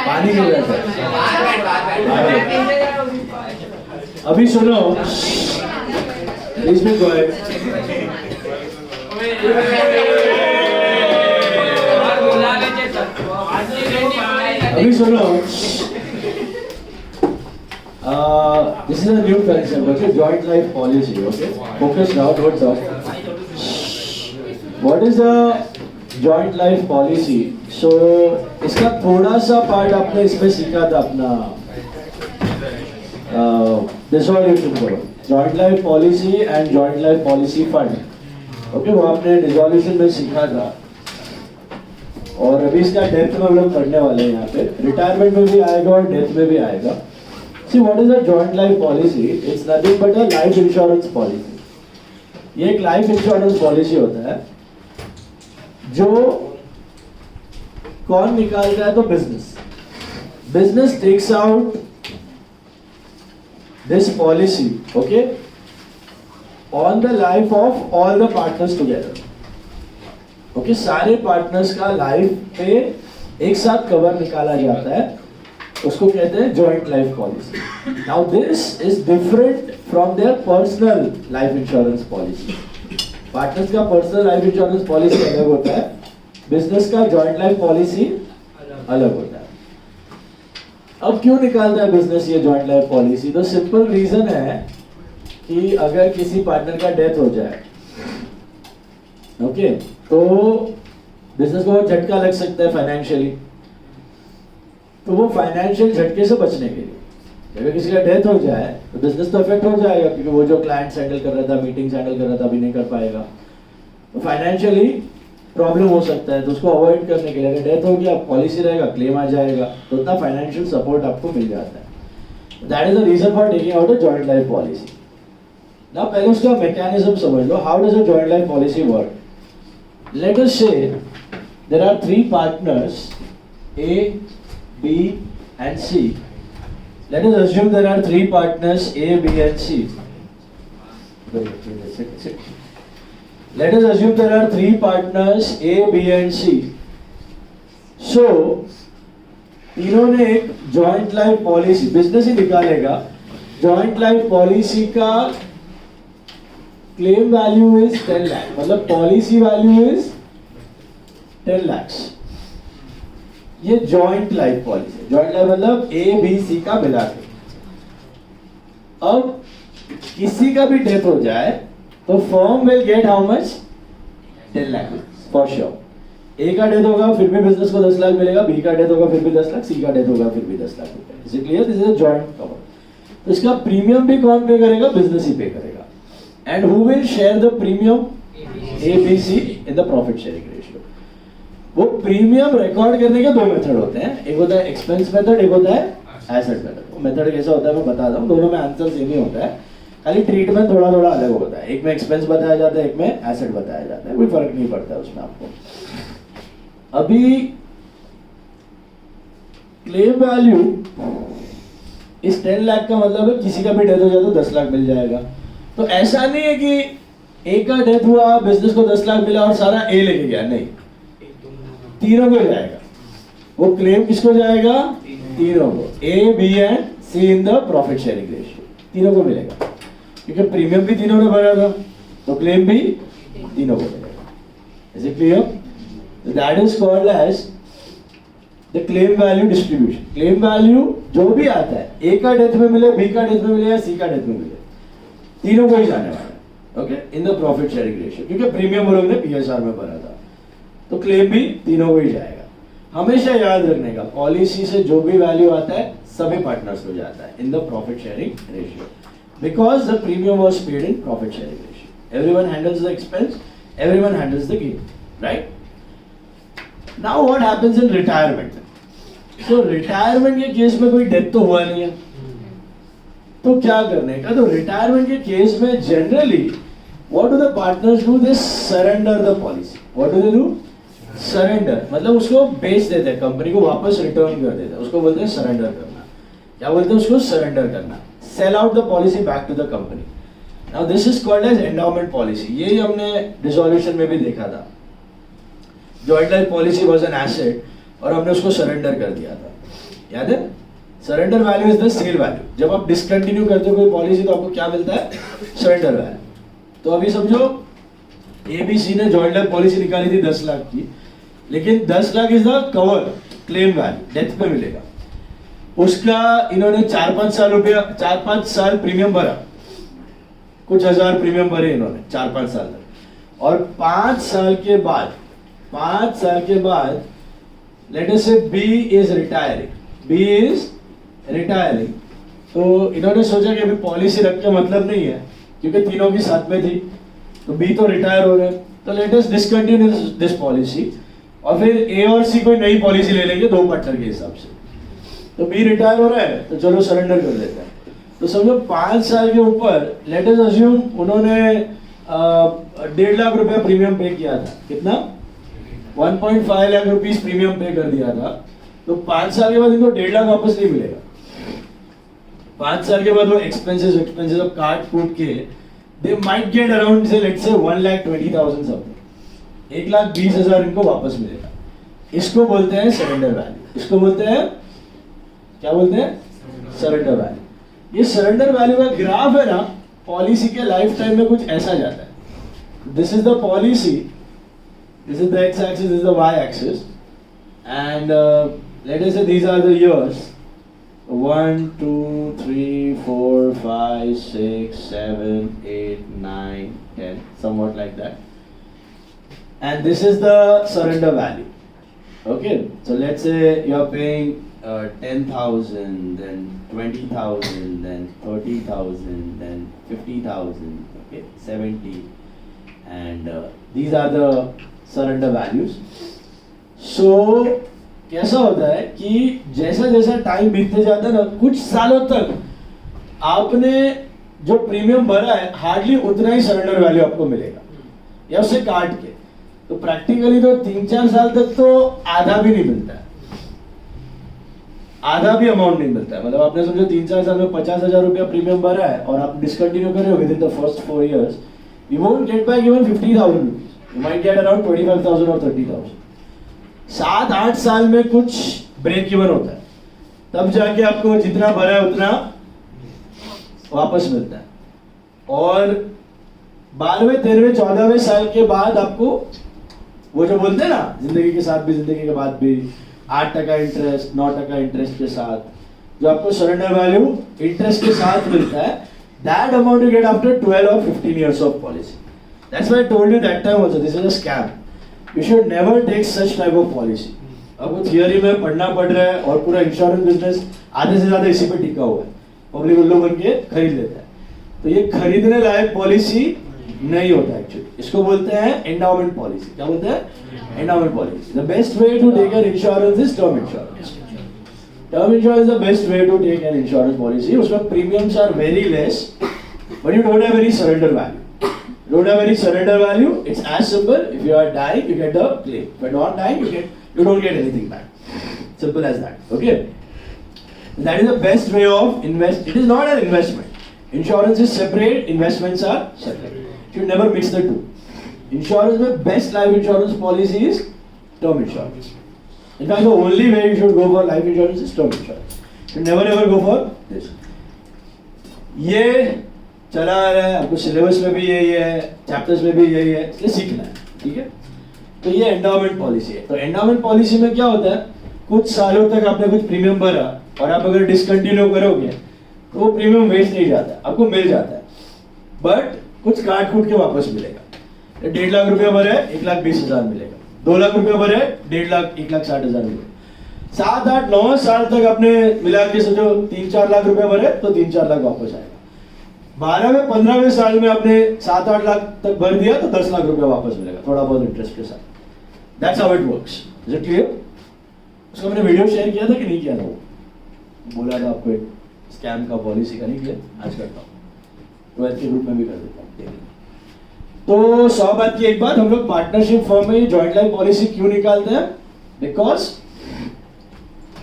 पानी की वजह अभी सुनो, प्लीज बी क्वाइट। अभी सुनो, this is a new concept, okay? Joint life policy, okay? Focus now, don't talk. What is a joint life policy? So इसका थोड़ा सा पार्ट आपने इसमें सीखा था अपना डिसोल्यूशन करो, joint life policy and joint life policy fund, okay? वो आपने डिसोल्यूशन में सीखा था और अभी इसका डेप्थ में हम लोग पढ़ने वाले हैं। यहाँ पे रिटायरमेंट में भी आएगा और डेथ में भी आएगा। See what is a joint life policy? It's nothing but a life insurance policy. ये एक लाइफ इंश्योरेंस पॉलिसी होता है जो कौन निकालता है? तो business takes out this policy, okay, on the life of all the partners together, okay? सारे पार्टनर्स का लाइफ पे एक साथ कवर निकाला जाता है, उसको कहते हैं joint life policy. Now this is different from their personal life insurance policy. Partners का पर्सनल लाइफ इंश्योरेंस पॉलिसी अलग होता है, बिजनेस का जॉइंट लाइफ पॉलिसी अलग होता है। अब क्यों निकालता है बिजनेस ये जॉइंट लाइफ पॉलिसी? तो सिंपल रीजन है कि अगर किसी पार्टनर का डेथ हो जाए, ओके, तो बिजनेस को वो झटका लग सकता है फाइनेंशियली, तो वो फाइनेंशियल झटके से बचने के लिए अगर किसी का डेथ हो जाए तो बिजनेस तो इफेक्ट हो जाएगा, क्योंकि वो जो क्लाइंट्स हैंडल कर रहा था, मीटिंग्स हैंडल कर रहा था, अभी नहीं कर पाएगा, तो फाइनेंशियली प्रॉब्लम हो सकता है। तो उसको अवॉइड करने के लिए अगर डेथ हो गया, पॉलिसी रहेगा, क्लेम आ जाएगा, तो उतना फाइनेंशियल सपोर्ट आपको मिल जाता है। That is the reason for taking out a joint life policy. Now पहले उसका मैकेनिज्म समझ लो, how does a joint life policy work? Let us say there are 3 partners A, B and C. Let us assume there are 3 partners A, B and C. Let us assume there are 3 partners A, B and C. So तीनों ने एक joint life policy, business ही निकालेगा, joint life policy का claim value is 10 lakh, मतलब policy value is 10 lakhs। ये joint life policy, joint life मतलब A, B, C का मिला के। अब किसी का भी डेथ हो जाए तो firm will get how much? 10 lakh for sure. A का डेथ होगा फिर भी बिजनेस को 10 लाख मिलेगा, बी का डेथ होगा फिर भी 10 लाख, सी का डेथ होगा फिर भी 10 लाख रुपए। Is it clear? This is a joint cover. तो इसका प्रीमियम भी कौन पे करेगा? बिजनेस ही पे करेगा। And who will share the premium? A, B, C in the profit sharing ratio. वो प्रीमियम रिकॉर्ड करने के 2 मेथड होते हैं, एक होता है एक्सपेंस मेथड, एक होता है एसेट मेथड। मेथड कैसा होता है मैं बता रहा हूँ, दोनों में आंसर सेम ही होता है, खाली ट्रीटमेंट थोड़ा थोड़ा अलग होता है। एक में एक्सपेंस बताया जाता है, एक में एसेट बताया जाता है, कोई फर्क नहीं पड़ता उसमें आपको। अभी क्लेम वैल्यू इस 10 लाख का मतलब है किसी का भी डेथ हो जाए तो 10 लाख मिल जाएगा। तो ऐसा नहीं है कि एक का डेथ हुआ, बिजनेस को 10 लाख मिला और सारा ए लेके गया, नहीं, तीनों को जाएगा। वो क्लेम किसको जाएगा? तीनों को, A B and C in the profit sharing ratio, तीनों को मिलेगा, क्योंकि प्रीमियम भी तीनों ने भरा था तो क्लेम भी तीनों को मिलेगा। Is it clear? That is called as the claim value distribution. Claim value जो भी आता है, ए का डेथ में मिले, बी का डेथ में मिले या सी का डेथ में मिले, तीनों को ही जाने वाला है, okay, in the profit sharing ratio, क्योंकि प्रीमियम वो लोग ने पीएसआर में भरा था तो क्लेम भी तीनों को ही जाएगा। हमेशा याद रखने का, पॉलिसी से जो भी वैल्यू आता है सभी पार्टनर्स को जाता है इन the profit sharing ratio, because the premium was paid in profit sharing ratio. Everyone handles the expense, everyone handles the gain, right? Now what happens in retirement? So retirement के case में कोई death तो हुआ नहीं है, तो क्या करने का? तो रिटायरमेंट के केस में generally what do the partners do? They surrender the policy. What do they do? Surrender, मतलब उसको बेच देते हैं, कंपनी को वापस रिटर्न कर देते हैं, उसको बोलते हैं सरेंडर करना। क्या बोलते हैं उसको? सरेंडर करना। Sell out the policy back to the company. Now this is called as endowment policy. ये हमने डिसोल्यूशन में भी देखा था, joint life policy was an asset और हमने उसको सरेंडर कर दिया था, याद है? Surrender value is the sale value. जब आप डिसकंटिन्यू करते हो कोई पॉलिसी तो आपको क्या मिलता है? Surrender value. तो अभी समझो एबीसी ने जॉइंट लाइफ पॉलिसी निकाली थी 10 लाख की, लेकिन 10 lakh is the cover claim value, death पे मिलेगा। उसका इन्होंने 4-5 साल प्रीमियम भरा, कुछ हजार प्रीमियम भरे इन्होंने 4-5 साल तक, और 5 साल के बाद लेट अस से बी इज रिटायरिंग, तो इन्होंने सोचा कि अभी पॉलिसी रख के मतलब नहीं है, क्योंकि तीनों की साथ में थी, तो बी तो रिटायर हो गए, तो let us discontinue this policy, और फिर ए और सी कोई नई पॉलिसी ले लेंगे 2 पार्टनर के हिसाब से। तो बी रिटायर हो रहा है तो चलो सरेंडर कर देते हैं। तो समझो 5 साल के ऊपर लेट अस अज्यूम उन्होंने 1.5 लाख रुपया प्रीमियम पे किया था। कितना? 1.5 लाख रुपीस प्रीमियम पे कर दिया था। तो 5 साल के बाद इनको 1.5 लाख वापस नहीं मिलेगा। 5 साल के बाद वो एक्सपेंसेस अब काट कूट के दे माइट गेट अराउंड से लेट्स से 1,20,000 समथिंग, 1,20,000 इनको वापस मिलेगा। इसको बोलते हैं सरेंडर वैल्यू। इसको बोलते हैं, क्या बोलते हैं? Surrender value. ये सरेंडर वैल्यू का ग्राफ है ना, पॉलिसी के लाइफ टाइम में कुछ ऐसा जाता है। This is the policy, this is the X axis, this is the Y axis, and let us say these are the years 1 2 3 4 5 6 7 8 9 10 somewhat like that. And this is the surrender value. Okay, so let's say you are paying 10,000, then 20,000, then 30,000, then 50,000, okay, 70, and these are the surrender values. So कैसा होता है कि जैसा जैसा time बीतते जाता है ना, कुछ सालों तक आपने जो प्रीमियम भरा है हार्डली उतना ही सरेंडर वैल्यू आपको मिलेगा, या उससे काट के। तो प्रैक्टिकली तो 3-4 साल तक तो आधा भी नहीं मिलता है, आधा भी अमाउंट नहीं मिलता है। मतलब आपने समझो 3-4 साल में 50,000 रुपया प्रीमियम भरा है और आप डिसकंटिन्यू कर रहे हो with in the first 4 years, you won't get back even 50,000 rupees. You might get around 25,000 or 30,000. 7-8 साल में कुछ ब्रेक इवन होता है, तब जाके आपको जितना भरा है उतना वापस मिलता है। और 12वें 13वें 14वें साल के बाद आपको वो जो बोलते हैं ना, जिंदगी के साथ भी जिंदगी के बाद भी 8% इंटरेस्ट 9% इंटरेस्ट के साथ, जो आपको सरेंडर वैल्यू इंटरेस्ट के साथ मिलता है, that amount you get after 12 or 15 years of policy. That's why I told you that time also this is a scam. You should never take such type of policy. आपको theory में पढ़ना पड़ रहा है और पूरा इंश्योरेंस बिजनेस आधे से ज्यादा इसी पे टिका हुआ है, पब्लिक उल्लू बन के खरीद लेता है। तो ये खरीदने लायक पॉलिसी नहीं होता एक्चुअली, इसको बोलते हैं एंडाउमेंट पॉलिसी। क्या बोलते हैं? Endowment policy. The best way to take an insurance is term insurance. Term insurance the best way to take an insurance policy. उसमें premiums are very less but you don't have any surrender value. You don't have any surrender value. It's as simple. If you are dying, you get the claim. If you are not dying, you don't get anything back. Simple as that. Okay. That is the best way of invest. It is not an investment. Insurance is separate. Investments are separate. You should never mix the two. Insurance में best life insurance policy is term insurance. In fact, the only way you should go for life insurance is term insurance. You should never ever go for this. ये चला आ रहा है, आपको syllabus में भी यही है, चैप्टर्स में भी यही है, इसलिए सीखना है, ठीक है? तो ये एंडाउमेंट पॉलिसी है. तो एंडाउमेंट पॉलिसी में क्या होता है, कुछ सालों तक आपने कुछ प्रीमियम भरा और आप अगर डिसकंटिन्यू करोगे तो वो प्रीमियम वेस्ट नहीं जाता, आपको मिल जाता है, बट कुछ काट कूट के वापस मिलेगा. 1.5 लाख रुपया भरे 1,20,000 मिलेगा, 2 लाख रुपया भरे 1.5 लाख 1,60,000 मिलेगा. 7, 8, 9 साल तक आपने मिला के सोचो 3-4 लाख रुपया भरे तो 3-4 लाख वापस आएगा. 12वें 15वें साल में आपने 7-8 लाख तक भर दिया तो 10 लाख रुपया वापस मिलेगा, थोड़ा बहुत इंटरेस्ट के साथ. That's how it works. Is it clear? उसका मैंने वीडियो शेयर किया था कि नहीं किया था? वो बोला था आपको एक स्कैम का, पॉलिसी का, नहीं किया? आज करता हूँ, 12th के ग्रुप में भी कर देता हूँ. तो 100 बात की एक बात, हम लोग पार्टनरशिप फर्म में जॉइंट लाइफ पॉलिसी क्यों निकालते हैं? बिकॉज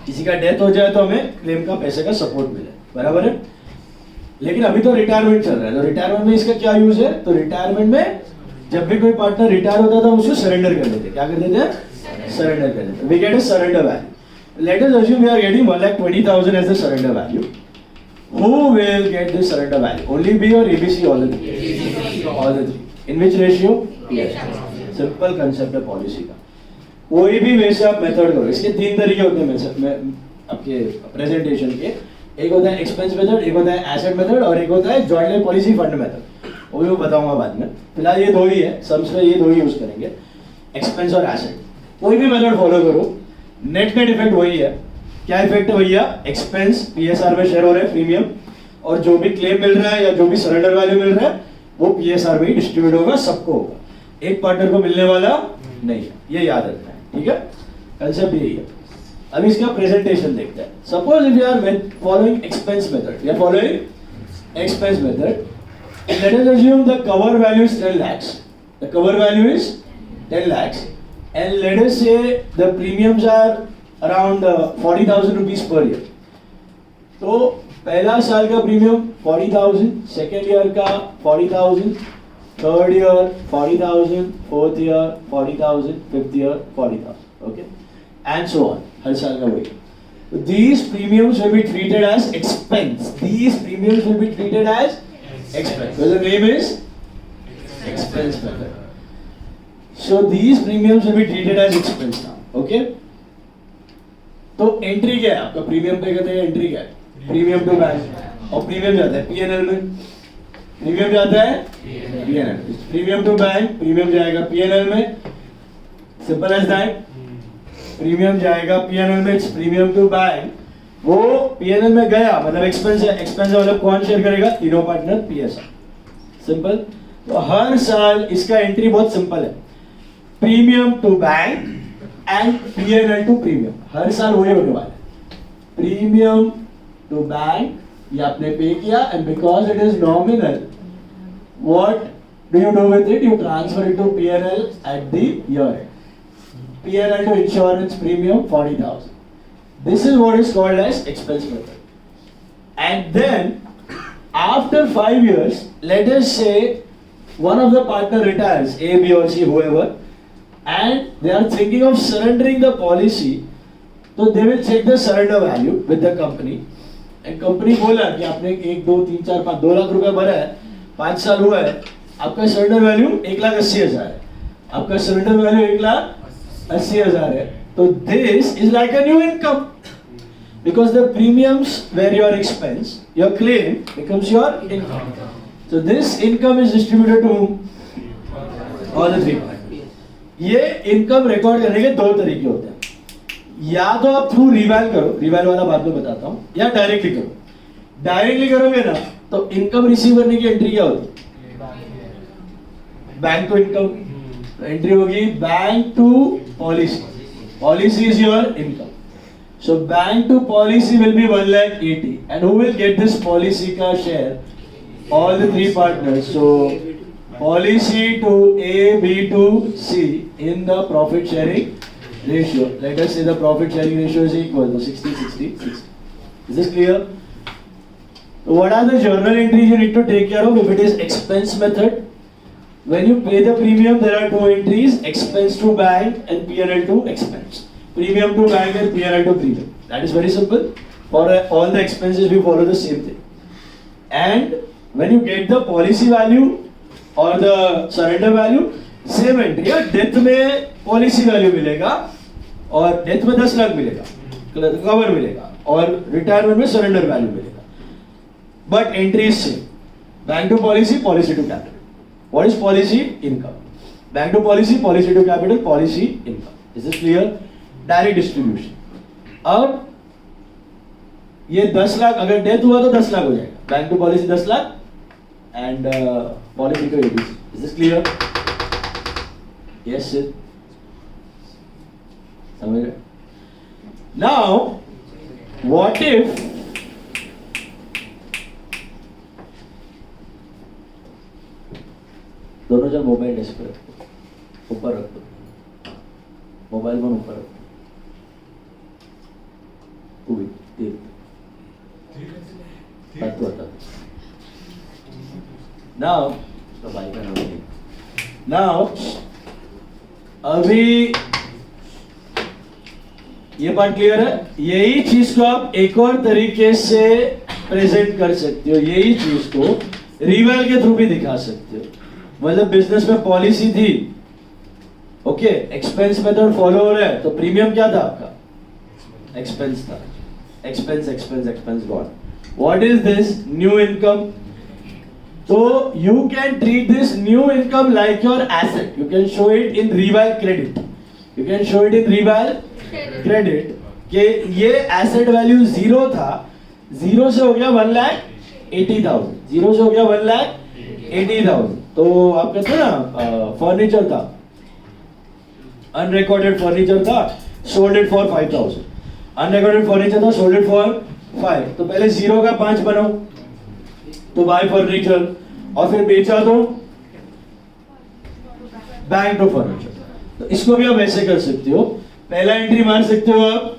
किसी का डेथ हो जाए तो हमें क्लेम का पैसे का सपोर्ट मिले, बराबर है? लेकिन अभी तो रिटायरमेंट चल रहा है, तो रिटायरमेंट में इसका क्या यूज है? तो रिटायरमेंट में जब भी कोई पार्टनर रिटायर होता था उसको सरेंडर कर देते. क्या कर देते हैं? सरेंडर कर देते. We get a surrender value. Let us assume we are getting 1,20,000 as the surrender value. Who will get this surrender value? Only B or ABC? All the three. All the three. In which ratio? Yes. Simple concept है policy का. कोई भी वैसे आप method करो. इसके 3 तरीके होते हैं आपके प्रेजेंटेशन के. एक होता है एक्सपेंस मेथड, एक होता है एसेट मेथड और एक होता है joint life policy fund method. वो भी मैं बताऊंगा बाद में. फिलहाल ये 2 ही है, सम्स में ये 2 ही यूज करेंगे, एक्सपेंस और एसेट. कोई भी मेथड फॉलो करो, नेट इफेक्ट वही है. क्या इफेक्ट है भैया? एक्सपेंस पीएसआर में शेयर हो रहा है प्रीमियम, और जो भी क्लेम मिल रहा है या जो भी सरेंडर वैल्यू मिल रहा है वो पीएसआर में ही डिस्ट्रीब्यूट होगा, सबको होगा, एक पार्टनर को मिलने वाला नहीं है. ये याद रखना है, ठीक है? कंसेप्ट यही है. अब इसका प्रेजेंटेशन देखते हैं. Suppose if you are following expense method, या following expense method, let us assume the cover value is 10 lakhs. The cover value is 10 lakhs and let us say the premiums are around 40,000 rupees per year. तो पहला साल का premium 40,000, second year का 40,000, third year 40,000, fourth year 40,000, fifth year 40,000. Okay, and so on. हर साल का वही. These premiums will be treated as expense. These premiums will be treated as expense. So the name is expense method. So these premiums will be treated as expense now. Okay? तो entry क्या है आपका? Premium पे कहते हैं entry क्या है? Premium to bank. और प्रीमियम जाता है पीएनएल में. प्रीमियम जाता है PNL. Premium to bank, premium जाएगा पीएनएल में. Simple as that. प्रीमियम जाएगा पीएनएल में, प्रीमियम टू बैंक. वो पीएनएल में गया मतलब एक्सपेंस है. एक्सपेंस मतलब कौन शेयर करेगा? तीनों पार्टनर, पीएसआर. सिंपल. तो हर साल इसका एंट्री बहुत सिंपल है. Premium to bank and PNL to premium. हर साल वही होने वाला है. प्रीमियम टू बैंक ये आपने पे किया, and because it is nominal, what do you do with it? You transfer it to PNL at the year end. PNL to insurance premium 40,000. This is what is called as expense method. And then after 5 years, let us say one of the partner retires, A, B or C, whoever, and they are thinking of surrendering the policy. So they will check the surrender value with the company, and company बोला कि आपने 1, 2, 3, 4, 5 2 लाख रुपया भरा है, 5 साल हुआ है, आपका सरेंडर वैल्यू 1,80,000 है. आपका सरेंडर वैल्यू 1,80,000 है. तो this is like a new income, because the premiums were your expense, your claim becomes your income. So this income is distributed to whom? All the 3. ये इनकम रिकॉर्ड करने के 2 तरीके होते हैं. या तो आप थ्रू रिवैल करो, रिवैल वाला बाद में बताता हूं, या डायरेक्टली करो. डायरेक्टली करोगे ना तो इनकम रिसीव करने की एंट्री क्या होती है? Bank to income. एंट्री होगी bank to policy. Policy is your income. So bank to policy will be 1,80,000, and who will get this policy ka share? All the 3 partners. So policy to A, B to C in the profit sharing ratio. Let us say the profit sharing ratio is equal to 60-60-60. Is this clear? So what are the journal entries you need to take care of if it is expense method? When you pay the premium, there are 2 entries: expense to bank and P&L to expense. premium to bank and P&L to premium. That is very simple. For all the expenses, we follow the same thing. And when you get the policy value or the surrender value, same entry है. Death में policy value मिलेगा और death में 10 लाख मिलेगा, cover मिलेगा और retirement में surrender value मिलेगा. But entry is same. Bank to policy, policy to capital. What is policy? Income. Bank to policy, policy to capital, policy income. Is this clear? Direct distribution. अब ये 10 लाख अगर death हुआ तो 10 लाख हो जाएगा. Bank to policy 10 lakh and policy to ABC. Is this clear? Yes sir, समझ रहे? Now what if दोनों जन मोबाइल डेस्क पे रखो, ऊपर रख दो, मोबाइल फोन ऊपर रख दो. Now, अभी ये पार्ट क्लियर है. यही चीज को आप एक और तरीके से प्रेजेंट कर सकते हो. यही चीज को रिवैल के थ्रू भी दिखा सकते हो. मतलब बिजनेस में पॉलिसी थी, ओके, एक्सपेंस मेथड फॉलो हो रहा है, तो प्रीमियम क्या था आपका? एक्सपेंस था. Expense gone. What is this new income? So you can treat this new income like your asset. You can show it in reval credit. You can show it in reval credit. कि ये asset value 0 था, 0 से हो गया 1,80,000. 0 से हो गया 1,80,000. तो आप कहते हैं ना फर्नीचर था, अनरिकॉर्डेड फर्नीचर था, sold it for 5,000. Unrecorded furniture था, sold it for 5. तो पहले 0 का 5 बनाओ तो बाय फर्नीचर, और फिर बेचा तो बैंक टू फर्नीचर. तो इसको भी आप ऐसे कर सकते हो. पहला एंट्री मार सकते हो आप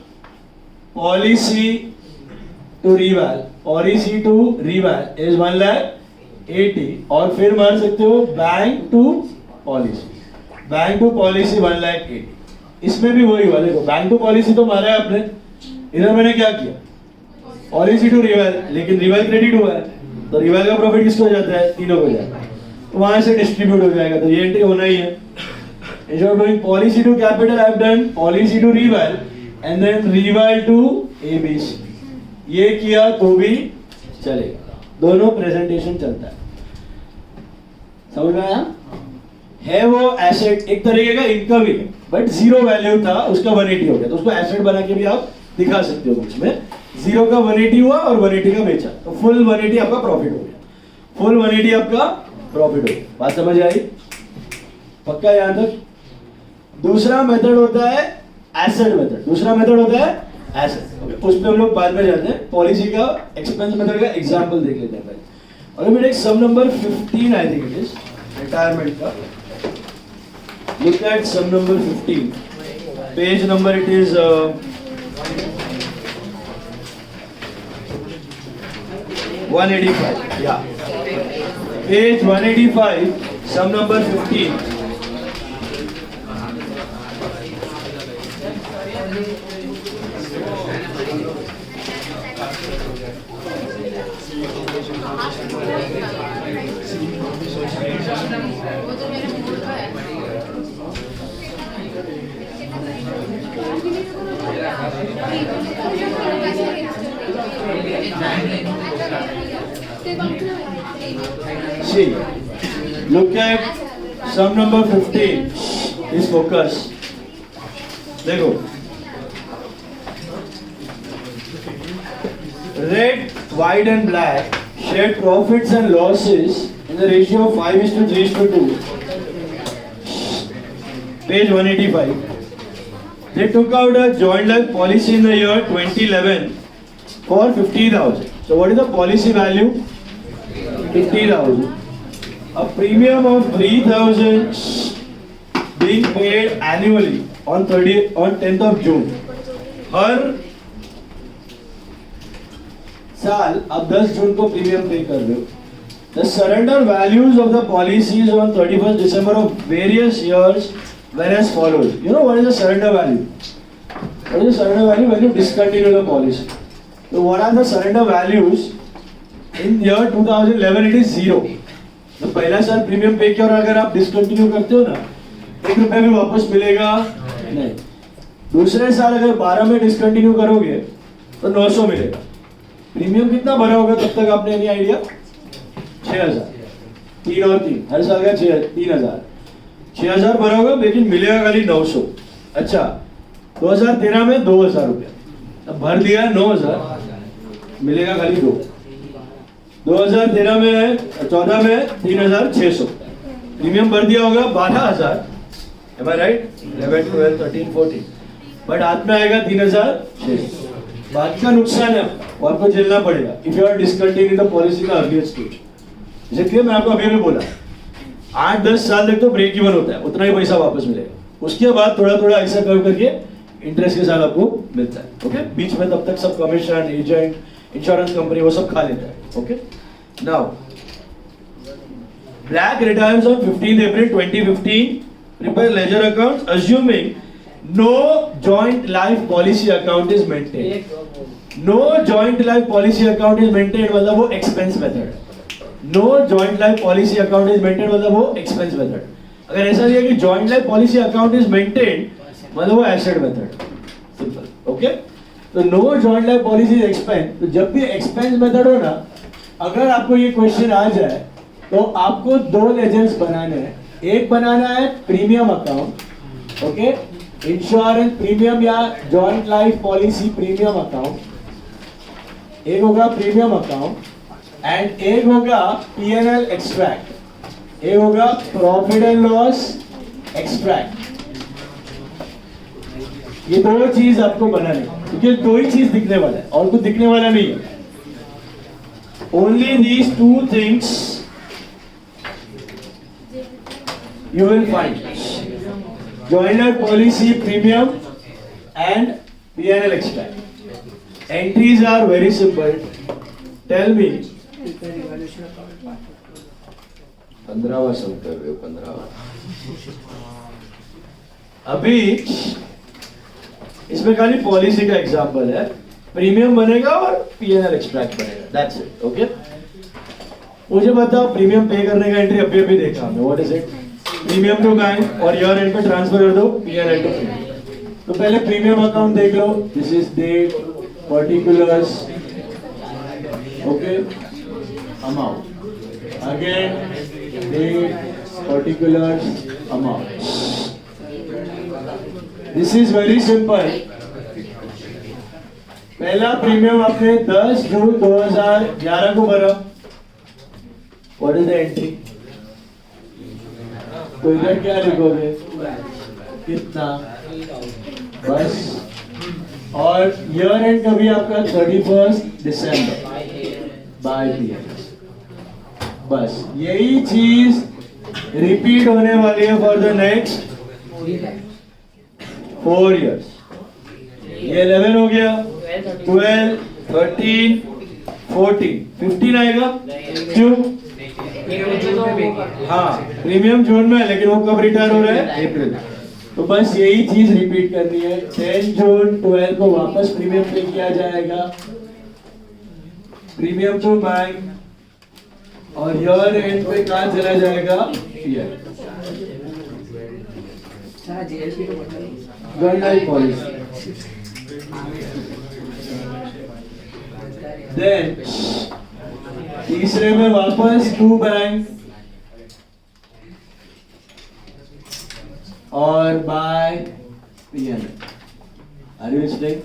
policy to reval. Policy to reval is 1,80,000 और फिर मार सकते हो bank to policy. Bank to policy 1,80,000. इसमें भी वही हुआ. देखो बैंक टू पॉलिसी तो मारा है आपने, इधर मैंने क्या किया? पॉलिसी टू रिवैल, लेकिन रिवैल क्रेडिट हुआ है तो रिवैल का प्रॉफिट किसको हो जाता है? तीनों को जाता है. तो वहां से डिस्ट्रीब्यूट हो जाएगा. तो ये एंट्री होना ही है. Instead of doing policy to capital I have done policy to reval and then reval to ABC. ये किया तो भी चलेगा. दोनों प्रेजेंटेशन चलता है. समझ में आया? है वो एसेट एक तरीके का इनकम ही है, बट 0 वैल्यू था, उसका 180 हो गया. तो उसको एसेट बना के भी आप दिखा सकते हो. बुक्स में 0 का 180 हुआ और 180 का बेचा, तो फुल 180 आपका प्रॉफिट हो गया. फुल 180 आपका प्रॉफिट हो गया. बात समझ आई? पक्का यहां तक? दूसरा मेथड होता है एसेट मेथड. दूसरा मेथड होता है एसेट. उस पे हम लोग बाद में जाते हैं. पॉलिसी का एक्सपेंस मेथड का एग्जांपल देख लेते हैं पहले. और मैं एक sum number 15 I think it is retirement का. Look at sum number 15. Page number it is 185. Yeah. Page 185, sum number 15. See, look at sum number 15. Is focus. देखो, red, white and black shared profits and losses in the ratio of 5:3:2. Page 185. They took out a joint life policy in the year 2011 for 50,000. So what is the policy value? 50,000. A premium of 3,000 being paid annually on 10th of June. हर साल आप 10 जून को premium पे कर रहे हो. The surrender values of the policies on 31st December of various years were as follows. You know what is the surrender value? what is the surrender value when you discontinue the policy? So what are the surrender values? In year 2011 it is 0. तो पहला साल premium पे किया और अगर आप discontinue करते हो ना, 1 रुपया भी वापस मिलेगा नहीं। दूसरे साल अगर 12 में डिसकंटिन्यू करोगे तो 900 मिलेगा। प्रीमियम कितना भरा होगा तब तक आपने नहीं आइडिया? 6000, 3 और 3 हर साल का 6000 भरा होगा, लेकिन मिलेगा खाली 900। अच्छा, 2013 में 2000 रुपया, अब भर दिया 9000, मिलेगा खाली 2। 2013 में 14 में 3600, प्रीमियम भर दिया होगा 12000, am I right? 11, 12, 13, 14, बट हाथ में आएगा 3600। बाद का नुकसान है वो आपको झेलना पड़ेगा if you are discontinue the policy का अर्लियर स्टेज। इसलिए मैं आपको अभी बोला 8-10 साल तक तो ब्रेक इवन होता है, उतना ही पैसा वापस मिलेगा। उसके बाद थोड़ा थोड़ा ऐसा कर करके इंटरेस्ट के साथ आपको मिलता है। ओके, बीच में तब तक सब कमीशन, एजेंट, इंश्योरेंस कंपनी वो सब खा लेता है। Okay, now black retires on 15 April 2015, prepare ledger accounts assuming no joint life policy account is maintained. No joint life policy account is maintained मतलब वो expense method। No joint life policy account is maintained मतलब वो expense method। अगर ऐसा नहीं है कि joint life policy account is maintained मतलब वो asset method। Simple, okay? तो no joint life policy is expense, तो जब भी expense method हो ना, अगर आपको ये क्वेश्चन आ जाए तो आपको 2 लेजर्स बनाने हैं। एक बनाना है premium account, okay, insurance premium या joint life policy premium account, एक होगा प्रीमियम अकाउंट एंड एक होगा पीएनएल एक्सट्रैक्ट, एक होगा प्रॉफिट एंड लॉस एक्सट्रैक्ट। ये 2 चीज आपको बनानी है, क्योंकि 2 ही चीज दिखने वाला है और कुछ दिखने वाला नहीं है। Only these 2 things you will find joint life policy premium and P&L extract. Entries are very simple. Tell me 15वां सम कर रहे हो? 15वां। अभी इसमें खाली पॉलिसी का एग्जांपल है, प्रीमियम बनेगा और P&L एक्सट्रैक्ट बनेगा, दैट्स इट। ओके, मुझे बताओ प्रीमियम पे करने का एंट्री अभी अभी देखा हमने, what is it? Premium to bank और ईयर एंड पे ट्रांसफर कर दो पीएनएल टू प्रीमियम। तो पहले प्रीमियम अकाउंट देख लो, this is date, particulars, okay, amount, again date, particulars, amount. This is very simple. पहला प्रीमियम आपने 10 जून 2011 को भरा, व्हाट इज द एंट्री? तो इधर क्या लिखोगे? कितना? बस। और ईयर एंड कभी आपका 31 दिसंबर बाय पीएम। बस यही चीज रिपीट होने वाली है फॉर द नेक्स्ट 4 इयर्स। ये 11 हो गया, 12, 13, 14, 15 आएगा। क्यों? हाँ, प्रीमियम जून में है, लेकिन वो कब रिटायर हो रहा है? अप्रैल। तो बस यही चीज रिपीट करनी है। 10 जून 12 को वापस प्रीमियम पे किया जाएगा, प्रीमियम टू बैंक, और ईयर एंड पे कहाँ चला जाएगा? Joint policy. देन तीसरे में वापस टू बैंक और by PNL. Are you listening?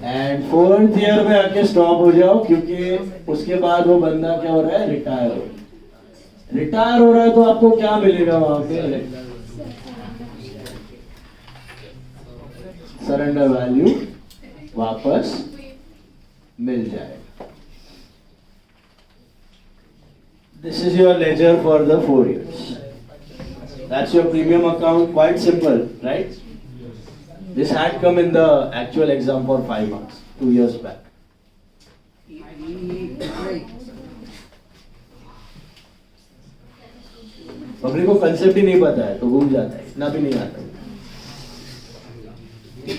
And 4th year में आके स्टॉप हो जाओ, क्योंकि उसके बाद वो बंदा क्या हो रहा है? रिटायर हो रहा है। तो आपको क्या मिलेगा वहां पे? सरेंडर वैल्यू वापस मिल जाएगा। This is your ledger for the 4 years. That's your premium account. Quite simple, right? This had come in the actual exam for 5 marks 2 years back. Public को कंसेप्ट ही नहीं पता है तो घूम जाता है, इतना भी नहीं आता। Now,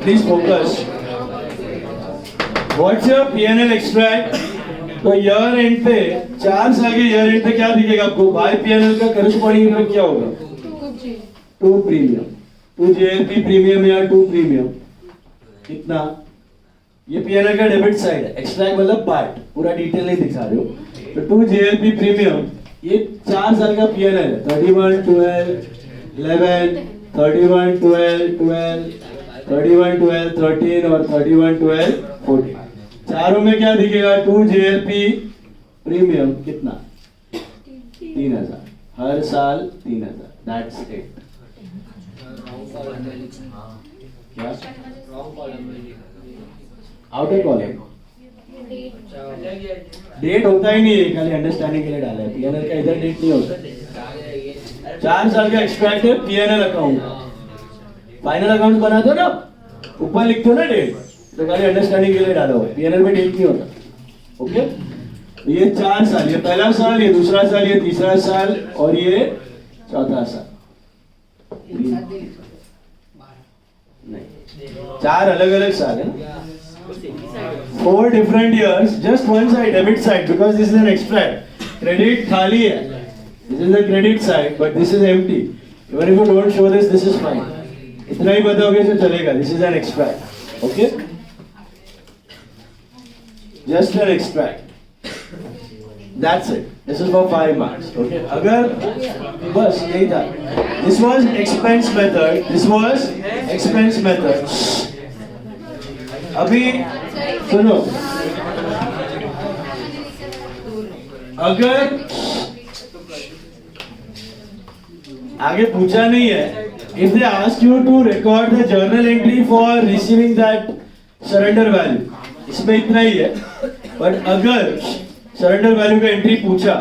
please focus. What's your P&L extract? तो ईयर एंड पे 4 साल के ईयर एंड पे क्या दिखेगा आपको? बाय P&L का करस्पॉन्डिंग इफेक्ट क्या होगा? 2 प्रीमियम, 2 JLP प्रीमियम या 2 प्रीमियम कितना? ये P&L का डेबिट साइड है, एक्सट्रैक्ट मतलब पार्ट, पूरा डिटेल नहीं दिखा रहे हो। तो 2 JLP प्रीमियम ये 4 साल का P&L है, 31, 12, 11, 31, 12, 12, 31, 12, 13 और 31, 12, 14। चारों में क्या दिखेगा? 2 JLP प्रीमियम कितना? 3000 हर साल 3000। That's it. क्या आउटर कॉलम डेट होता ही नहीं है, खाली अंडरस्टैंडिंग के लिए डाला है। P&L का इधर डेट नहीं होता। 4 साल का एक्सट्रैक्ट है P&L अकाउंट, फाइनल अकाउंट बनाते हो ना, ऊपर लिखते हो ना डेट, तो खाली अंडरस्टैंडिंग के लिए डाला हो। P&L में डेट नहीं होता। ओके, ये 4 साल, ये पहला साल, ये दूसरा साल, ये तीसरा साल और ये चौथा साल। नहीं, 4 अलग अलग साल है ना। 4 different years, just one side, debit side, because this is an extract. Credit खाली है, this is the credit side, but this is empty. Even if you don't show this, this is fine. इतना ही बताओगे तो चलेगा. This is an extract, okay? Just an extract. That's it. This is for 5 marks, okay? अगर बस यही था. This was expense method. This was expense method. अभी सुनो, अगर आगे पूछा नहीं है, if they ask you to record the journal entry for receiving that surrender value, इसमें इतना ही है। बट अगर surrender value का एंट्री पूछा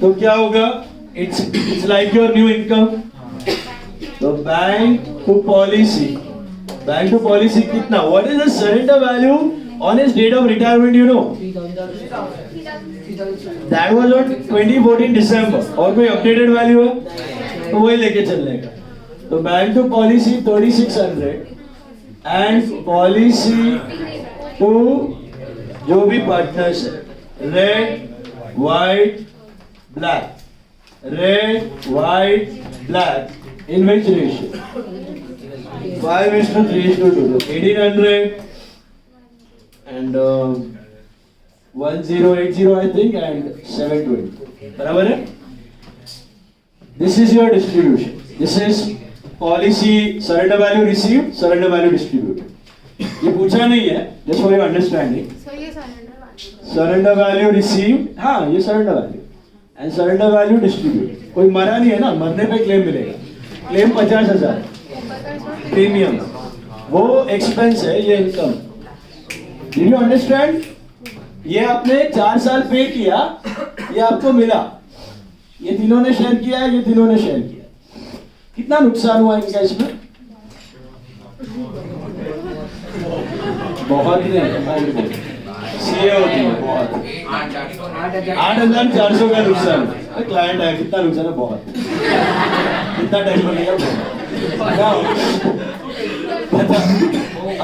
तो क्या होगा? It's like your new income. तो bank to policy, bank to policy कितना? What is the surrender value on his date of retirement? You know, that was on 2014 December. और कोई updated value है तो वही लेके चलने का। तो bank to policy 3600 and policy to जो भी partners है, red, white, black, red, white, black, in which ratio? 5:3:2. 1800 and 1080 I think and 720. बराबर है? This is your distribution. This is policy surrender value received, surrender value distributed. ये पूछा नहीं है, just for your understanding. Surrender value received, हाँ ये surrender value and surrender value distributed. कोई मरा नहीं है ना, मरने पे क्लेम मिलेगा। क्लेम 50,000 प्रीमियम, वो एक्सपेंस है, ये इनकम। Did you understand? ये आपने 4 साल पे किया, ये आपको मिला। ये तीनों ने शेयर किया है, ये तीनों ने शेयर किया। कितना नुकसान हुआ इनका इसमें? बहुत नहीं, सीए होती है बहुत। 8,400 का नुकसान। क्लाइंट है, कितना नुकसान है? बहुत। कितना टाइम लगेगा?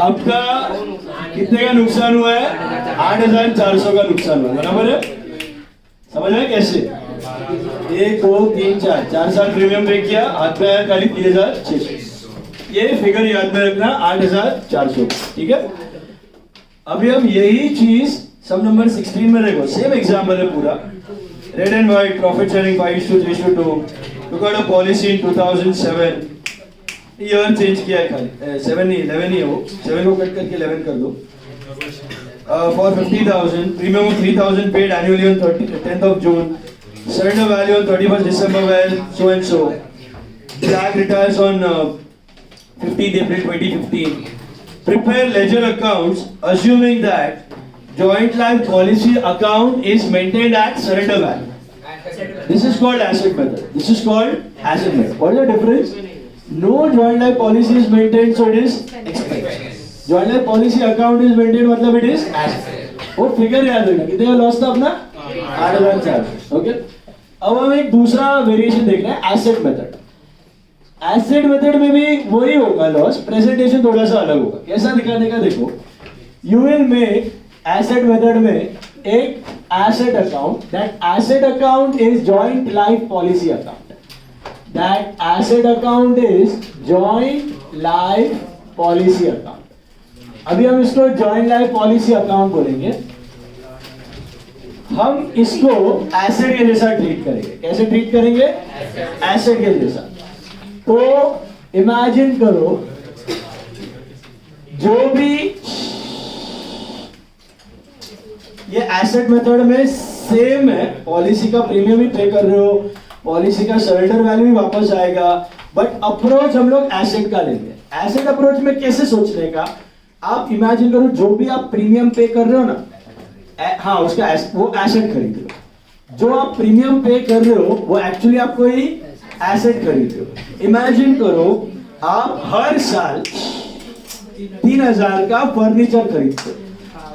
आपका कितने का नुकसान हुआ है? 8,400 का नुकसान हुआ, बराबर है? समझ में कैसे? 1 2 3 4 साल प्रीमियम पे किया, हाथ में आया खाली 3,600। ये फिगर याद में रखना, 8,400। ठीक है, अभी हम यही चीज सम नंबर 16 में देखो, सेम एग्जांपल है पूरा। Red and white profit sharing 5:3:2। We got a policy in 2007। Year change किया है खाली, 7 नहीं 11 ही है वो, 7 को कट करके 11 कर दो। For 50,000, premium of 3,000 paid annually on 10th of June. Surrender value on 31st December, well, so and so. Black retires on 15th April 2015. Prepare ledger accounts assuming that joint life policy account is maintained at surrender value. This is called asset method. This is called asset method. What is the difference? No joint life policy is maintained, so it is expense. Joint life policy account is maintained, मतलब it is asset. वो figure याद रखना कितने का loss था अपना 8,400. Okay, अब हम एक दूसरा वेरिएशन देख रहे हैं, एसेट मेथड. एसेट मेथड में भी वही होगा लॉस, प्रेजेंटेशन थोड़ा सा अलग होगा. कैसा दिखाने का देखो, you will make asset method में एक asset account. That asset account is joint life policy account. That asset account is joint life policy account. अभी हम इसको जॉइंट लाइफ पॉलिसी अकाउंट बोलेंगे. हम इसको एसेट के जैसा ट्रीट करेंगे. कैसे ट्रीट करेंगे? एसेट के जैसा. तो इमेजिन करो, जो भी ये एसेट मेथड में सेम है, पॉलिसी का प्रीमियम भी पे कर रहे हो, पॉलिसी का सरेंडर वैल्यू भी वापस आएगा, बट अप्रोच हम लोग एसेट का लेंगे. एसेट अप्रोच में कैसे सोचने का, आप इमेजिन करो जो भी आप प्रीमियम पे कर रहे हो ना, हाँ उसका वो एसेट खरीद रहे हो. जो आप प्रीमियम पे कर रहे हो वो एक्चुअली आप कोई एसेट खरीद रहे हो. इमेजिन करो आप हर साल 3,000 का फर्नीचर खरीदते हो.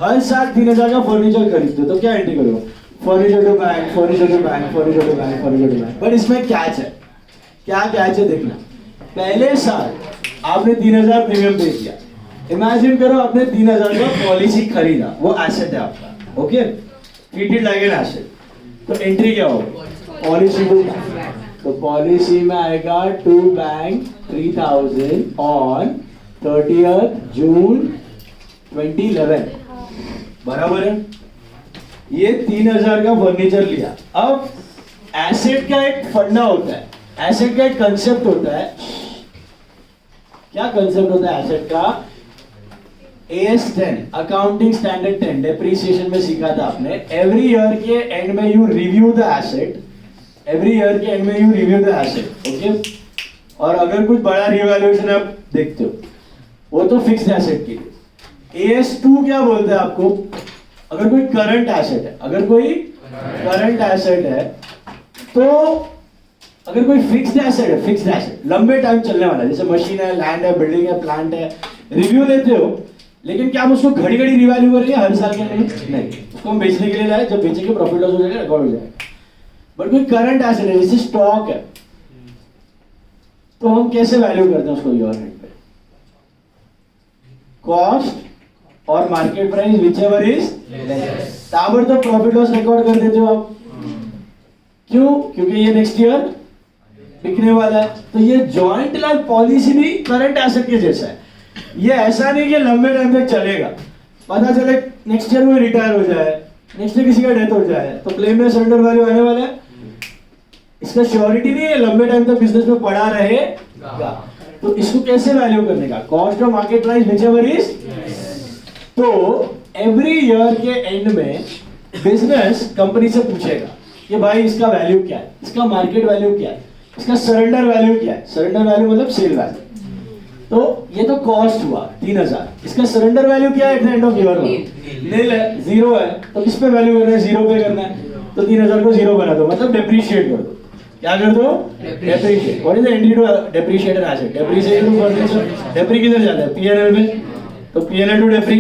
हर साल 3,000 का फर्नीचर खरीदते हो, तो क्या एंट्री करो? Furniture to bank, furniture to bank, furniture to bank, furniture to bank. But इसमें कैच है. क्या कैच है देखना. पहले साल आपने 3,000 प्रीमियम पे किया. इमेजिन करो आपने 3,000 का पॉलिसी खरीदा, वो एसेट है आपका. Okay, treated like an asset. तो एंट्री क्या होगा? Policy to bank. तो पॉलिसी में आएगा टू बैंक 3,000 ऑन 30th जून 2011. बराबर है. ये 3,000 का फर्नीचर लिया. अब एसेट का एक फंडा होता है, एसेट का एक कंसेप्ट होता है. क्या कंसेप्ट होता है एसेट का? AS10 अकाउंटिंग स्टैंडर्ड 10 डेप्रिसिएशन में सीखा था आपने. एवरी ईयर के एंड में you review the asset. Every year के एंड में you review the asset. Okay, और अगर कुछ बड़ा रिवैल्यूएशन आप देखते हो, वो तो फिक्स्ड एसेट के लिए. AS2 क्या बोलते हैं आपको? अगर कोई करंट एसेट है, अगर कोई करंट एसेट है, तो अगर कोई फिक्स्ड एसेट है, फिक्स्ड एसेट लंबे टाइम चलने वाला है, जैसे मशीन है, लैंड है, बिल्डिंग है, प्लांट है, रिव्यू लेते हो, लेकिन क्या हम उसको घड़ी घड़ी रिवैल्यू कर रहे हैं हर साल के लिए? नहीं. उसको हम बेचने के लिए लाए, जब बेचेंगे प्रॉफिट लॉस हो जाएगा, रिकॉर्ड हो जाएगा. बट कोई करंट एसेट है, जैसे स्टॉक है, तो हम कैसे वैल्यू करते हैं उसको? ईयर एंड पे कॉस्ट और मार्केट प्राइस विचएवर इज ताबड़तोड़ प्रॉफिट लॉस रिकॉर्ड कर देते हो आप. क्यों? क्योंकि ये नेक्स्ट ईयर बिकने वाला है. तो ये जॉइंट लाइफ पॉलिसी भी करंट एसेट के जैसा है. ये ऐसा नहीं कि लंबे टाइम तक चलेगा. पता चले नेक्स्ट ईयर में रिटायर हो जाए, नेक्स्ट ईयर किसी का डेथ हो जाए, तो क्लेम में सरेंडर वैल्यू आने वाला है. इसका श्योरिटी नहीं है लंबे टाइम तक बिजनेस में पड़ा रहेगा. तो इसको कैसे वैल्यू करने का? कॉस्ट और मार्केट प्राइस व्हिचएवर इज. तो एवरी ईयर के एंड में बिजनेस कंपनी से पूछेगा कि भाई इसका वैल्यू क्या है, इसका मार्केट वैल्यू क्या है, इसका सरेंडर वैल्यू क्या है. सरेंडर वैल्यू मतलब सेल वैल्यू. तो ये तो कॉस्ट हुआ 3,000. इसका सरेंडर वैल्यू क्या है at the end of year? Nil है, जीरो है. तो किस पे वैल्यू करना है? जीरो पे करना है. तो 3,000 को जीरो बना दो, मतलब डेप्रिशिएट कर दो. क्या कर दो? Depreciate. What is the entry to depreciate an asset? Depreciate to furniture. Depre किधर जाता है? P&L में. तो P&L टू डेप्री.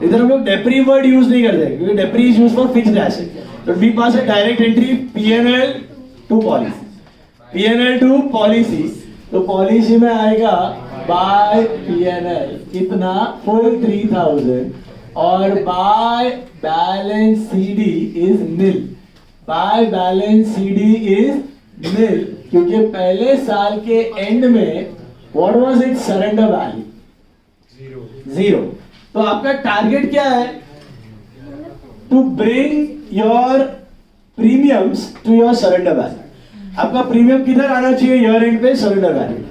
इधर हम लोग डेप्री वर्ड यूज नहीं करते क्योंकि depreciation is used for fixed asset. तो बी पास है direct entry P&L to policy. P&L to policy. तो पॉलिसी में आएगा बाय P&L कितना? फुल 3,000 और by balance CD is nil. By balance CD is nil क्योंकि पहले साल के एंड में what was it surrender value? Zero. तो आपका टारगेट क्या है? To bring your premiums to your surrender value. आपका प्रीमियम किधर आना चाहिए? ईयर एंड पे सरेंडर वैल्यू.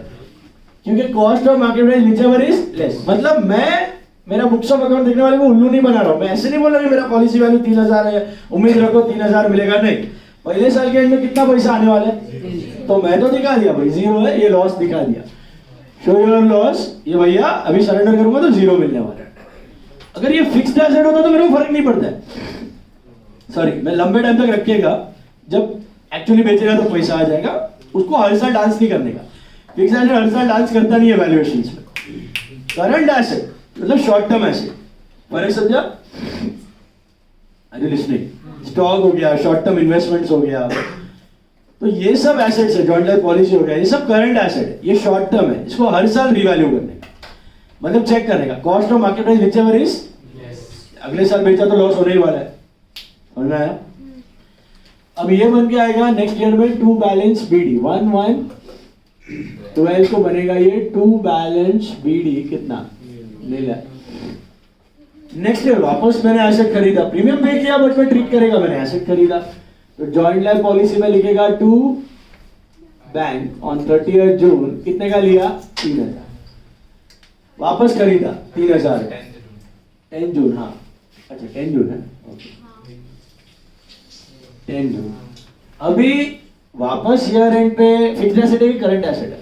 क्योंकि cost of market price whichever is less. मतलब मैं मेरा बुक्स ऑफ अकाउंट देखने वाले को उल्लू नहीं बना रहा हूं. मैं ऐसे नहीं बोल रहा कि मेरा पॉलिसी वैल्यू 3,000 है, उम्मीद रखो 3,000 मिलेगा. नहीं, पहले साल के एंड में कितना पैसा आने वाला है? तो मैं तो दिखा दिया भाई जीरो है, ये लॉस दिखा दिया. Show your loss. ये भैया अभी सरेंडर करूंगा तो जीरो मिलने वाला है. अगर ये फिक्स्ड एसेट होता तो मेरे को फर्क नहीं पड़ता है. सॉरी, मैं लंबे टाइम तक रखिएगा. जब एक्चुअली बेचेगा तो पैसा आ जाएगा, उसको हर साल डांस नहीं करने का। फिक्स एसेट हर साल डांस करता नहीं है वैल्यूएशन में। करंट एसेट मतलब शॉर्ट टर्म एसेट, फर्क समझा? अरे लिसनिंग, स्टॉक हो गया, शॉर्ट टर्म इन्वेस्टमेंट्स हो गया, तो ये सब एसेट्स है, जॉइंट लाइफ पॉलिसी हो गया, ये सब करंट एसेट है, ये शॉर्ट टर्म है, इसको हर साल रिवैल्यू करने का, मतलब चेक करने का, cost of market price which ever is, अगले साल बेचा तो लॉस होने ही वाला है, समझ में आया? अब ये बन के आएगा नेक्स्ट ईयर में टू बैलेंस बीडी 1112 को बनेगा ये टू बैलेंस बीडी कितना ले लिया। नेक्स्ट ईयर वापस मैंने एसेट खरीदा, प्रीमियम पे किया बट मैं ट्रीट करेगा, मैंने एसेट खरीदा तो जॉइंट लाइफ पॉलिसी में लिखेगा टू बैंक ऑन 30 जून कितने का लिया 3000, वापस खरीदा 3000 10 जून, हाँ अच्छा 10 जून है, 10 जून। अभी वापस ईयर एंड पे फिक्स्ड एसेट है कि करंट एसेट है?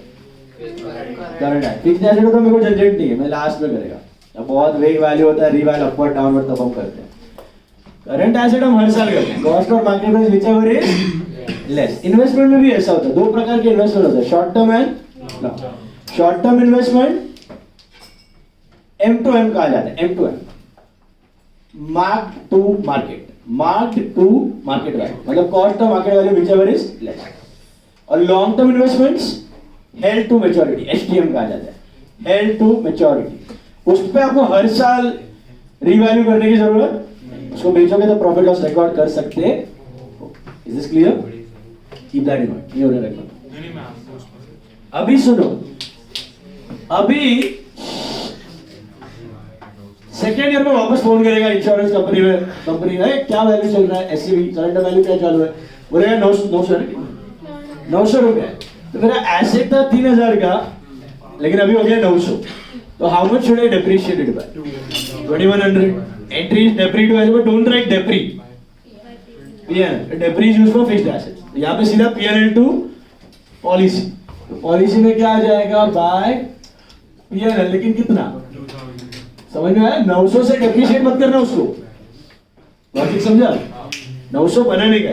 करंट है। फिक्स्ड एसेट तो मेरे को झंझट नहीं है, मैं लास्ट में करेगा, अब बहुत वेग वैल्यू होता है, रिवैल अपवर्ड डाउनवर्ड तब हम करते हैं। करंट एसेट हम हर साल करते हैं, कॉस्ट और market price whichever is less. Investment में भी ऐसा होता है, दो प्रकार के इन्वेस्टमेंट होते हैं, short term and long term. Short term investment M2M कहा जाता है, M2M mark to market, mark to market value, मतलब cost of market value whichever is less. और long term investments held to maturity, HTM कहा जाता है, held to maturity, उस पे आपको हर साल रिवैल्यू करने की जरूरत, उसको बेचोगे तो प्रॉफिट लॉस रिकॉर्ड कर सकते। Is this clear? Keep that in mind, ये होने रखना। अभी सुनो, अभी सेकेंड ईयर में वापस फोन करेगा इंश्योरेंस कंपनी में, कंपनी है क्या वैल्यू चल रहा है, एससीवी करंट वैल्यू क्या चालू है, बोलेगा 900 रुपए, तो मेरा एसेट था 3000 का लेकिन अभी हो गया 900, तो how much should I depreciate it by 2100। Entry is depri to asset, but don't write depri. PNL. Depri is used for fixed assets. यहाँ पे सीधा PNL to policy. तो पॉलिसी में क्या आ जाएगा बाय PNL, लेकिन कितना समझ में आया? 900 से डेप्रिशिएट मत करना उसको, लॉजिक समझा? 900 बनाने का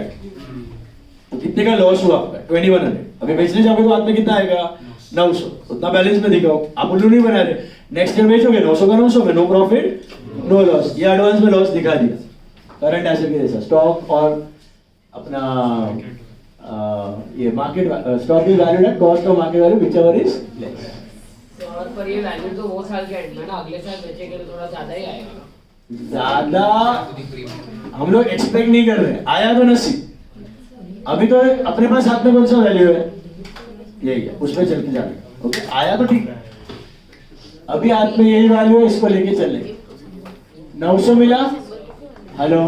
तो कितने का लॉस हुआ आपका 2100, अभी बेचने जाओगे तो हाथ में कितना आएगा 900, उतना बैलेंस में दिखाओ, आप उल्लू नहीं बना रहे। नेक्स्ट ईयर बेचोगे 900 का 900 में, नो प्रॉफिट नो लॉस, ये एडवांस में लॉस दिखा दिया, करंट एसेट के जैसा। स्टॉक और अपना ये market stock is valued at cost of market value whichever is less. और पर ये वैल्यू तो वो साल के एंड में ना, अगले साल बेचेंगे तो थोड़ा ज्यादा ही आएगा, ज्यादा हम लोग एक्सपेक्ट नहीं कर रहे, आया तो नसीब। अभी तो अपने पास हाथ में कौन सा वैल्यू है, यही है, उसमें चल के जाने, ओके आया तो ठीक है, अभी हाथ में यही वैल्यू है, इसको लेके चलेंगे। 900 मिला, हेलो,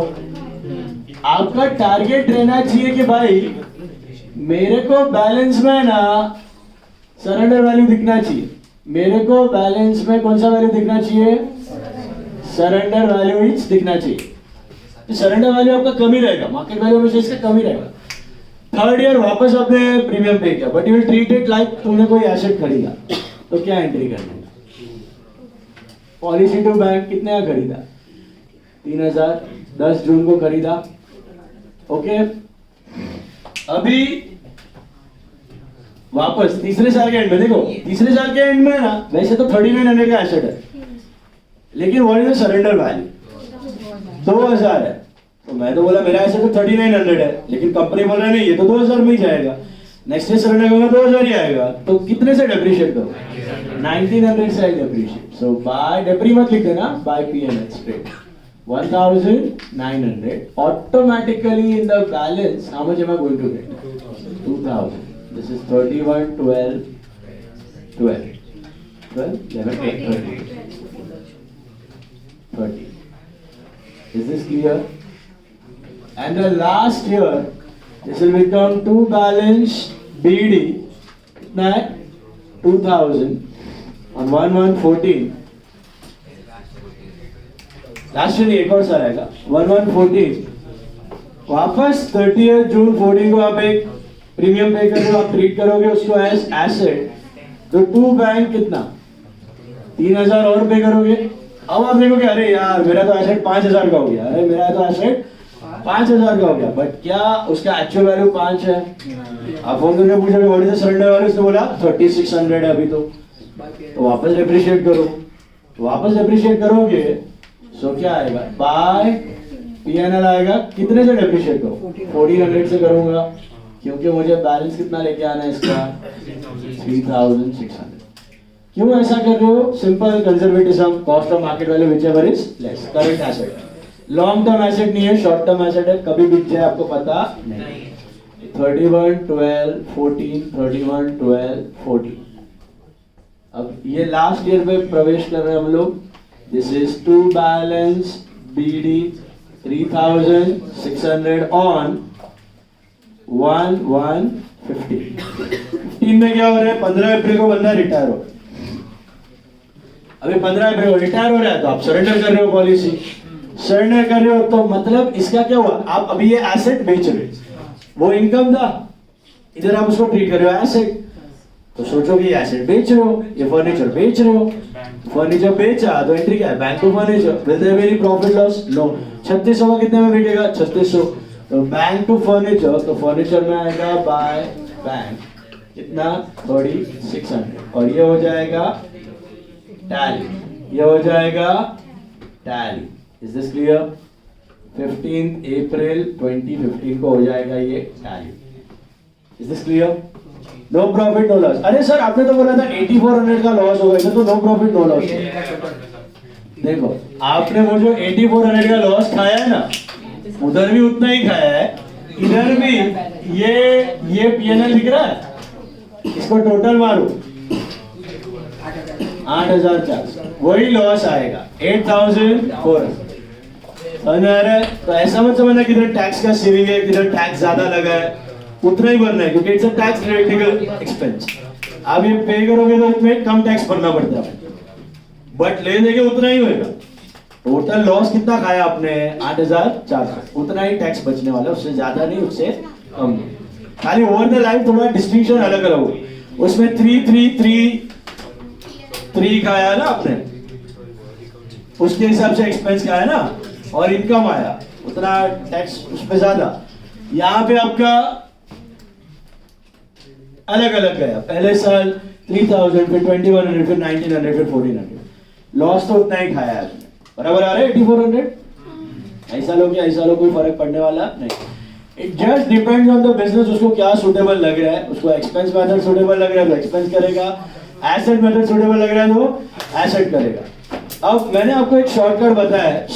आपका टारगेट रहना चाहिए कि भाई मेरे को बैलेंस में ना सरेंडर वैल्यू दिखना चाहिए, मेरे को बैलेंस में कौन सा वैल्यू दिखना चाहिए, सरेंडर वैल्यू इच दिखना चाहिए। सरेंडर वैल्यू आपका कम ही रहेगा, मार्केट वैल्यू हमेशा इसका कम ही रहेगा। थर्ड ईयर वापस आपने प्रीमियम पे किया, but you will treat it like तुमने कोई एसेट खरीदा, तो क्या एंट्री करनी है? पॉलिसी टू बैंक कितने का खरीदा 3000, 10 जून को खरीदा, ओके। अभी वापस तीसरे साल के एंड में देखो, तीसरे साल के एंड में ना वैसे तो 3900 का एसेट है, लेकिन what is the surrender value 2000 है, तो मैं तो बोला मेरा एसेट तो 3900 है, लेकिन कंपनी बोल रहा है नहीं ये तो 2000 में ही जाएगा, नेक्स्ट ईयर सरेंडर करूंगा 2000 ही आएगा, तो कितने से डेप्रिशिएट करो 1900 से डेप्रिशिएट। सो बाय डेप्री मत लिख देना, by PNL straight 1900 automatically in the balance how much am I going to get 2000. This is 31 12 12 12 11 8 30. Is this clear? And the last year this will become to balance BD कितना है 2000 on 1114. Last year एक और साल आएगा 1114, वापस 30 जून 14 को आप एक प्रीमियम पे करोगे, आप ट्रीट करोगे उसको एज एसेट, तो टू बैंक कितना 3000 और पे करोगे। अब आप देखोगे अरे यार मेरा तो एसेट 5000 का हो गया, अरे मेरा तो एसेट 5,000 का हो गया, बट क्या उसका एक्चुअल वैल्यू 5 है? आप फोन करके पूछोगे what is the surrender value, उसने बोला 3600 है अभी, तो वापस डेप्रिशिएट करो, वापस डेप्रिशिएट करोगे सो क्या आएगा, बाय पीएनएल आएगा, कितने से डेप्रिशिएट करो, 1400 से करूंगा, क्योंकि मुझे बैलेंस कितना लेके आना है इसका, 3600। क्यों ऐसा कर रहे हो? Simple conservatism, cost of market value whichever is less, current asset, long term asset नहीं है, शॉर्ट टर्म एसेट है, कभी बिक जाए आपको पता नहीं। 31 12 14 31 12 14। अब ये लास्ट ईयर में प्रवेश कर रहे हैं हम लोग। This is to balance BD 3600 on 1/1/15 में क्या हो रहा है, 15 अप्रैल को बंदा रिटायर हो, अभी 15 अप्रैल को रिटायर हो रहा है, तो आप सरेंडर कर रहे हो पॉलिसी, सरेंडर कर रहे हो तो मतलब इसका क्या हुआ, आप अभी ये एसेट बेच रहे हो, वो इनकम था, इधर आप उसको ट्रीट कर रहे हो एसेट, तो सोचो कि ये एसेट बेच रहे हो, ये फर्नीचर बेच रहे हो, फर्नीचर बेचा तो एंट्री क्या है, bank to furniture, will there be any profit loss, no. 3600 का कितने में बिकेगा, 3600, तो बैंक टू फर्नीचर, तो फर्नीचर में आएगा बाय बैंक कितना, 3600, और ये हो जाएगा टैली, ये हो जाएगा tally. Is this clear? 15 April 2015 को हो जाएगा ये tally. Is this clear? No profit no loss. अरे सर आपने तो बोला था 8400 का लॉस होगा, इधर तो नो प्रॉफिट नो लॉस। देखो आपने वो जो 8400 का लॉस खाया है ना, उधर भी उतना ही खाया है, इधर भी ये पीएनएल दिख रहा है, इसको टोटल मारो 8,400, वही लॉस आएगा 8,400। समझ आ रहा है? तो ऐसा मत समझना कि इधर टैक्स का सेविंग है, इधर टैक्स ज्यादा लगा है, उतना ही भरना है क्योंकि it's a tax related expense. आप ये पे करोगे तो इसमें कम टैक्स भरना पड़ता है, बट ले देंगे उतना ही होगा। टोटल लॉस कितना खाया आपने, 8,400, उतना ही टैक्स बचने वाला, उससे ज्यादा नहीं उससे कम नहीं। खाली ओवर द लाइफ थोड़ा डिस्टिंक्शन अलग अलग हो, उसमें 3 खाया ना आपने, उसके हिसाब से एक्सपेंस खाया ना, और इनकम आया उतना टैक्स उसमें ज्यादा। यहाँ पे आपका अलग अलग गया, पहले साल 3,000, फिर 2,100, फिर 1,900, फिर 1,400, लॉस तो उतना ही खाया है आपने। बराबर आ रहा है 8,400? ऐसा लो कि ऐसा लो, कोई फर्क पड़ने वाला नहीं। It just depends on the business, उसको क्या सुटेबल लग रहा है, उसको एक्सपेंस मेथड सुटेबल लग रहा है तो एक्सपेंस करेगा, एसेट मेथड सुटेबल लग रहा है तो एसेट करेगा। अब मैंने आपको एक शॉर्टकट बताया है,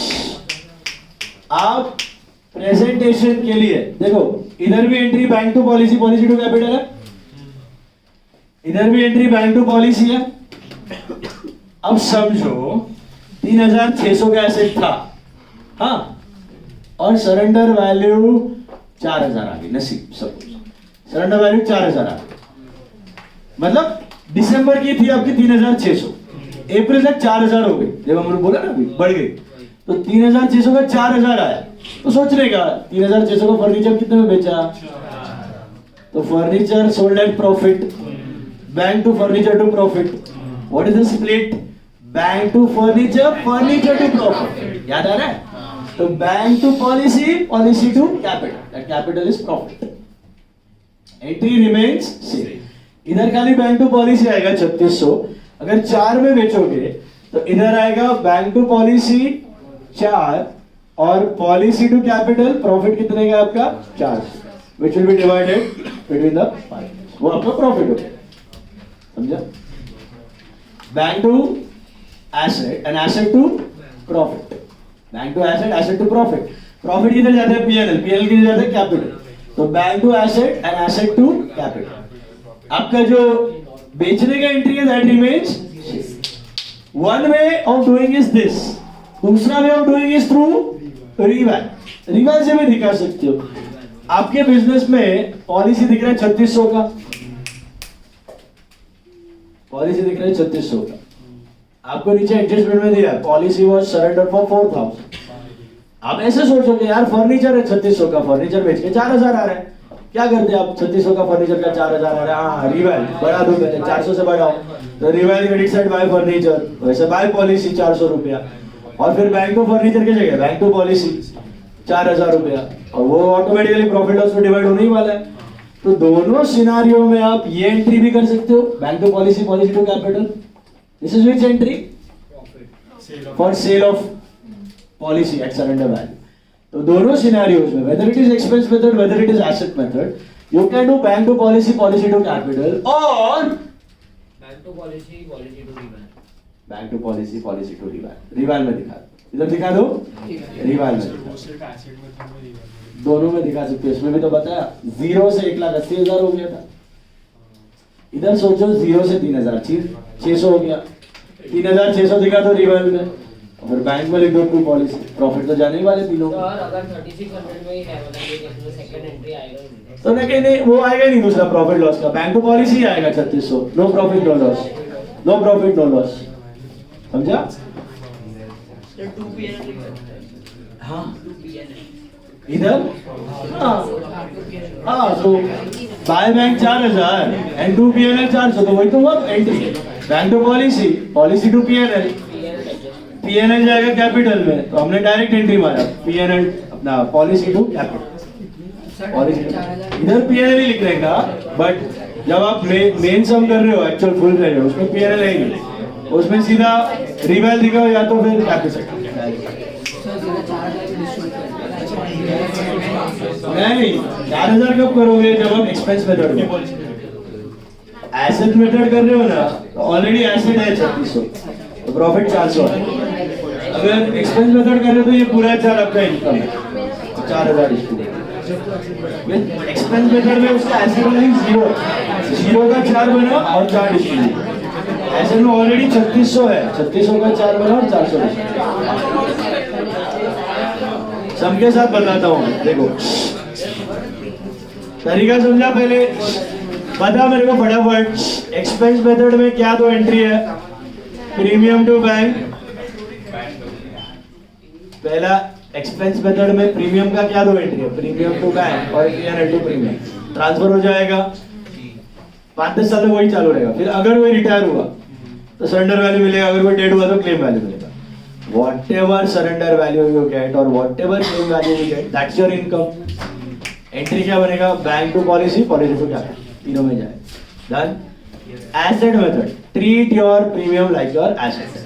आप प्रेजेंटेशन के लिए देखो, इधर भी entry bank to policy, policy to capital है, इधर भी एंट्री बैंक टू पॉलिसी है। अब समझो 3,600 का एसेट था, हाँ, और सरेंडर वैल्यू 4,000 आ गई, नसीब सब कुछ, सरेंडर वैल्यू 4,000 आ गई, मतलब दिसंबर की थी आपकी 3,600, अप्रैल तक 4,000 हो गई, जब हमने बोला ना अभी बढ़ गई, तो 3,600 का 4,000 आया, तो सोचने का 3,600 का फर्नीचर कितने में बेचा, तो furniture sold at profit, bank to furniture to profit. What is the split, bank to furniture, furniture to profit, याद आ रहा है? तो bank to policy, policy to capital, that capital is profit, entry remains same. इधर खाली bank to policy आएगा 3,600, अगर 4 में बेचोगे तो इधर आएगा बैंक टू पॉलिसी 4 और पॉलिसी टू कैपिटल प्रॉफिट कितने का आपका 4, which will be divided between the parties, वो आपका प्रॉफिट हो गया, समझा? Bank to asset and asset to profit, bank to asset, asset to profit, profit किधर जाता है पीएनएल, पीएनएल किधर जाता है कैपिटल, तो bank to asset and asset to capital. आपका जो बेचने का एंट्री है that remains. One way of doing is this, दूसरा way of doing is through reval, reval से भी दिखा सकते हो। आपके बिजनेस में पॉलिसी दिख रहा है 3,600 का, पॉलिसी दिख रहा है 3,600 का, आपको नीचे एडजस्टमेंट में दिया पॉलिसी वाज सरेंडर फॉर 4,000। आप ऐसे सोचोगे यार फर्नीचर है 3,600 का, फर्नीचर बेच के 4,000 आ रहा है, क्या करते आप, 3,600 का फर्नीचर का 4,000 आ रहा है, हाँ रिवैल बढ़ा दो, पहले 400 से बढ़ाओ, तो रिवैल क्रेडिट साइड बाय फर्नीचर, वैसे बाय पॉलिसी 400 रुपया, और फिर बैंक टू फर्नीचर की जगह बैंक टू पॉलिसी 4,000 रुपया, और वो ऑटोमेटिकली प्रॉफिट लॉस में डिवाइड होने ही वाला है। तो दोनों सिनारियो में आप ये एंट्री भी कर सकते हो, bank to policy, policy to capital. This is which entry? For sale of policy at surrender value. तो दोनों सिनारियोज में, whether it is expense method, whether it is asset method, you can do bank to policy, policy to capital, और bank to policy, policy to reval. Bank to policy, policy to reval. Reval में दिखा, इधर दिखा दो, रिवैल में दिखा। दोनों में दिखा सकते हो। इसमें भी तो बताया 0 से 1,80,000 हो गया था। इधर सोचो 0 से 3,000, 600 हो गया। 3,600 दिखा दो रिवैल में, और फिर बैंक में लिख दो टू पॉलिसी। प्रॉफिट तो जाने ही वाले तीनों। तो और अगर 3600 में ही है, मतलब ये इसमें सेकंड एंट्री आएगा तो नहीं, वो आएगा ही नहीं दूसरा प्रॉफिट लॉस का। बैंक टू पॉलिसी आएगा 3600, no profit no loss, no profit no loss. समझा? तो 2 लिख सकते हैं। हाँ 2 इधर, हाँ तो by bank 4000 and to PNL 400, तो वही तो हुआ entry. Bank to policy, policy to PNL, PNL जाएगा कैपिटल में, तो हमने डायरेक्ट एंट्री मारा पीएनएल अपना पॉलिसी टू कैपिटल। पॉलिसी इधर पीएनएल ही लिख रहे का, बट जब आप मेन सम कर रहे हो, एक्चुअल फुल कर रहे हो, उसमें पीएनएल है ही नहीं, उसमें सीधा रिवैल दिखाओ या तो फिर कैपिटल। नहीं 4000 कब करोगे? जब आप एक्सपेंस मेथड में, एसेट मेथड कर रहे हो ना, तो ऑलरेडी एसेट है 3600, तो प्रॉफिट 400 है। अगर एक्सपेंस मेथड कर रहे हो तो ये पूरा 4 आपका इनकम है, 4000 एक्सपेंस मेथड में उसका एसेट वैल्यू 0 का 4 बना और 4 डिस्ट्रीब्यूट। एसेट में ऑलरेडी 3600 है, 3600 का 4 बना और 400 डिस्ट्रीब्यूट। सबके साथ बताता हूँ, देखो तरीका समझा पहले? बता मेरे को फटाफट, एक्सपेंस मेथड में क्या दो एंट्री है? Premium to bank. पहला एक्सपेंस मेथड में प्रीमियम का क्या दो एंट्री है? प्रीमियम टू बैंक और पीएनएल टू प्रीमियम। ट्रांसफर हो जाएगा, 5-10 साल तक वही चालू रहेगा। फिर अगर वो रिटायर हुआ तो सरेंडर वैल्यू मिलेगा, अगर वो डेड हुआ तो क्लेम वैल्यू मिलेगा। Whatever surrender value you get or whatever claim value you get, that's your income. Entry क्या बनेगा? Bank to policy, policy to capital, तीनों में जाए। Done. Asset method. Treat your premium like your asset.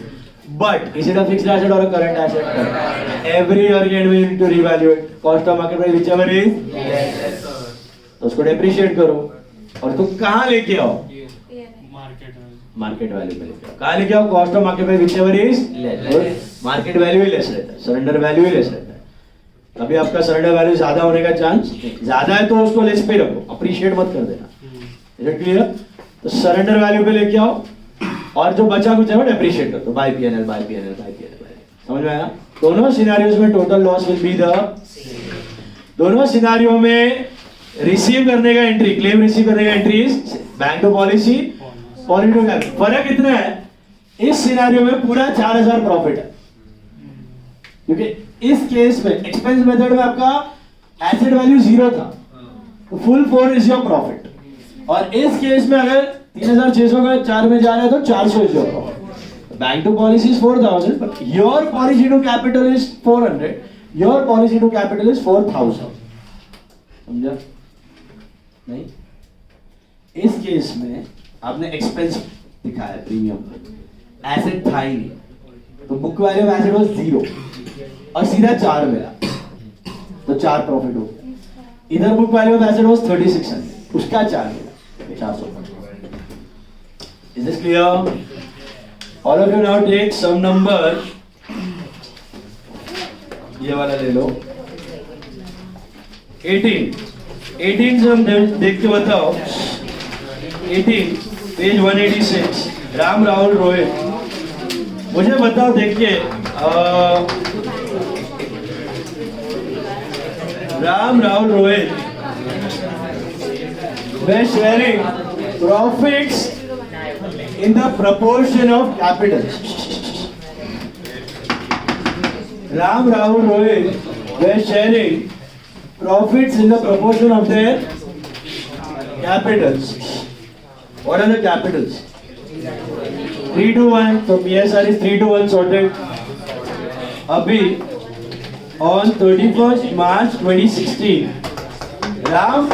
But is it a fixed asset or a current asset? Every year again we need to reevaluate. Cost of market price whichever is. Yes. तो उसको depreciate करो और तुम कहाँ लेके आओ? Market value में लेके आओ। कहाँ लेके आओ? Cost of market price whichever is less. Market value he less रहता है, सरेंडर वैल्यू ही लेस रहता है। कभी आपका सरेंडर वैल्यू ज्यादा होने का चांस, ज्यादा है तो उसको लेस पे रखो, अप्रिशिएट मत कर देना। Is it clear? तो सरेंडर वैल्यू पे लेके आओ और जो बचा कुछ है वो डेप्रिशिएट कर दो, by PNL, by PNL, by PNL. समझ में आया? दोनों सिनेरियोज में total loss will be the, दोनों सिनेरियो में रिसीव करने का एंट्री, क्लेम रिसीव करने का entry is bank to policy, policy to capital. फर्क इतना है, इस सिनेरियो में पूरा 4000 प्रॉफिट है, क्योंकि इस केस में एक्सपेंस मेथड में आपका एसेट वैल्यू 0 था, तो फुल 4 इज योर प्रॉफिट। और इस केस में अगर 3600 का 4 में जा रहा है तो 400 is your profit. Bank to policy is 4000, but your policy to capital is 400, your policy to capital is 4000। समझा? नहीं, इस केस में आपने एक्सपेंस दिखाया प्रीमियम, एसेट था ही नहीं, तो book value of asset was 0 और सीधा 4 मिला, तो 4 प्रॉफिट हो गया। इधर book value of asset was 3600, उसका 4 मिला, 400। Is this clear? All of you now take some number, ये वाला ले लो, 18 से हम देख के बताओ। 18 पेज 186, राम राहुल रोहित, मुझे बताओ देख के, राम राहुल रोहित, वे sharing profits in the proportion of capital. Ram Rahul Rohit वे sharing profits in the proportion of their capitals. What are the capitals? 3 to 1. So PSR is 3 to 1 sorted. अभी on 31st March 2016, Ram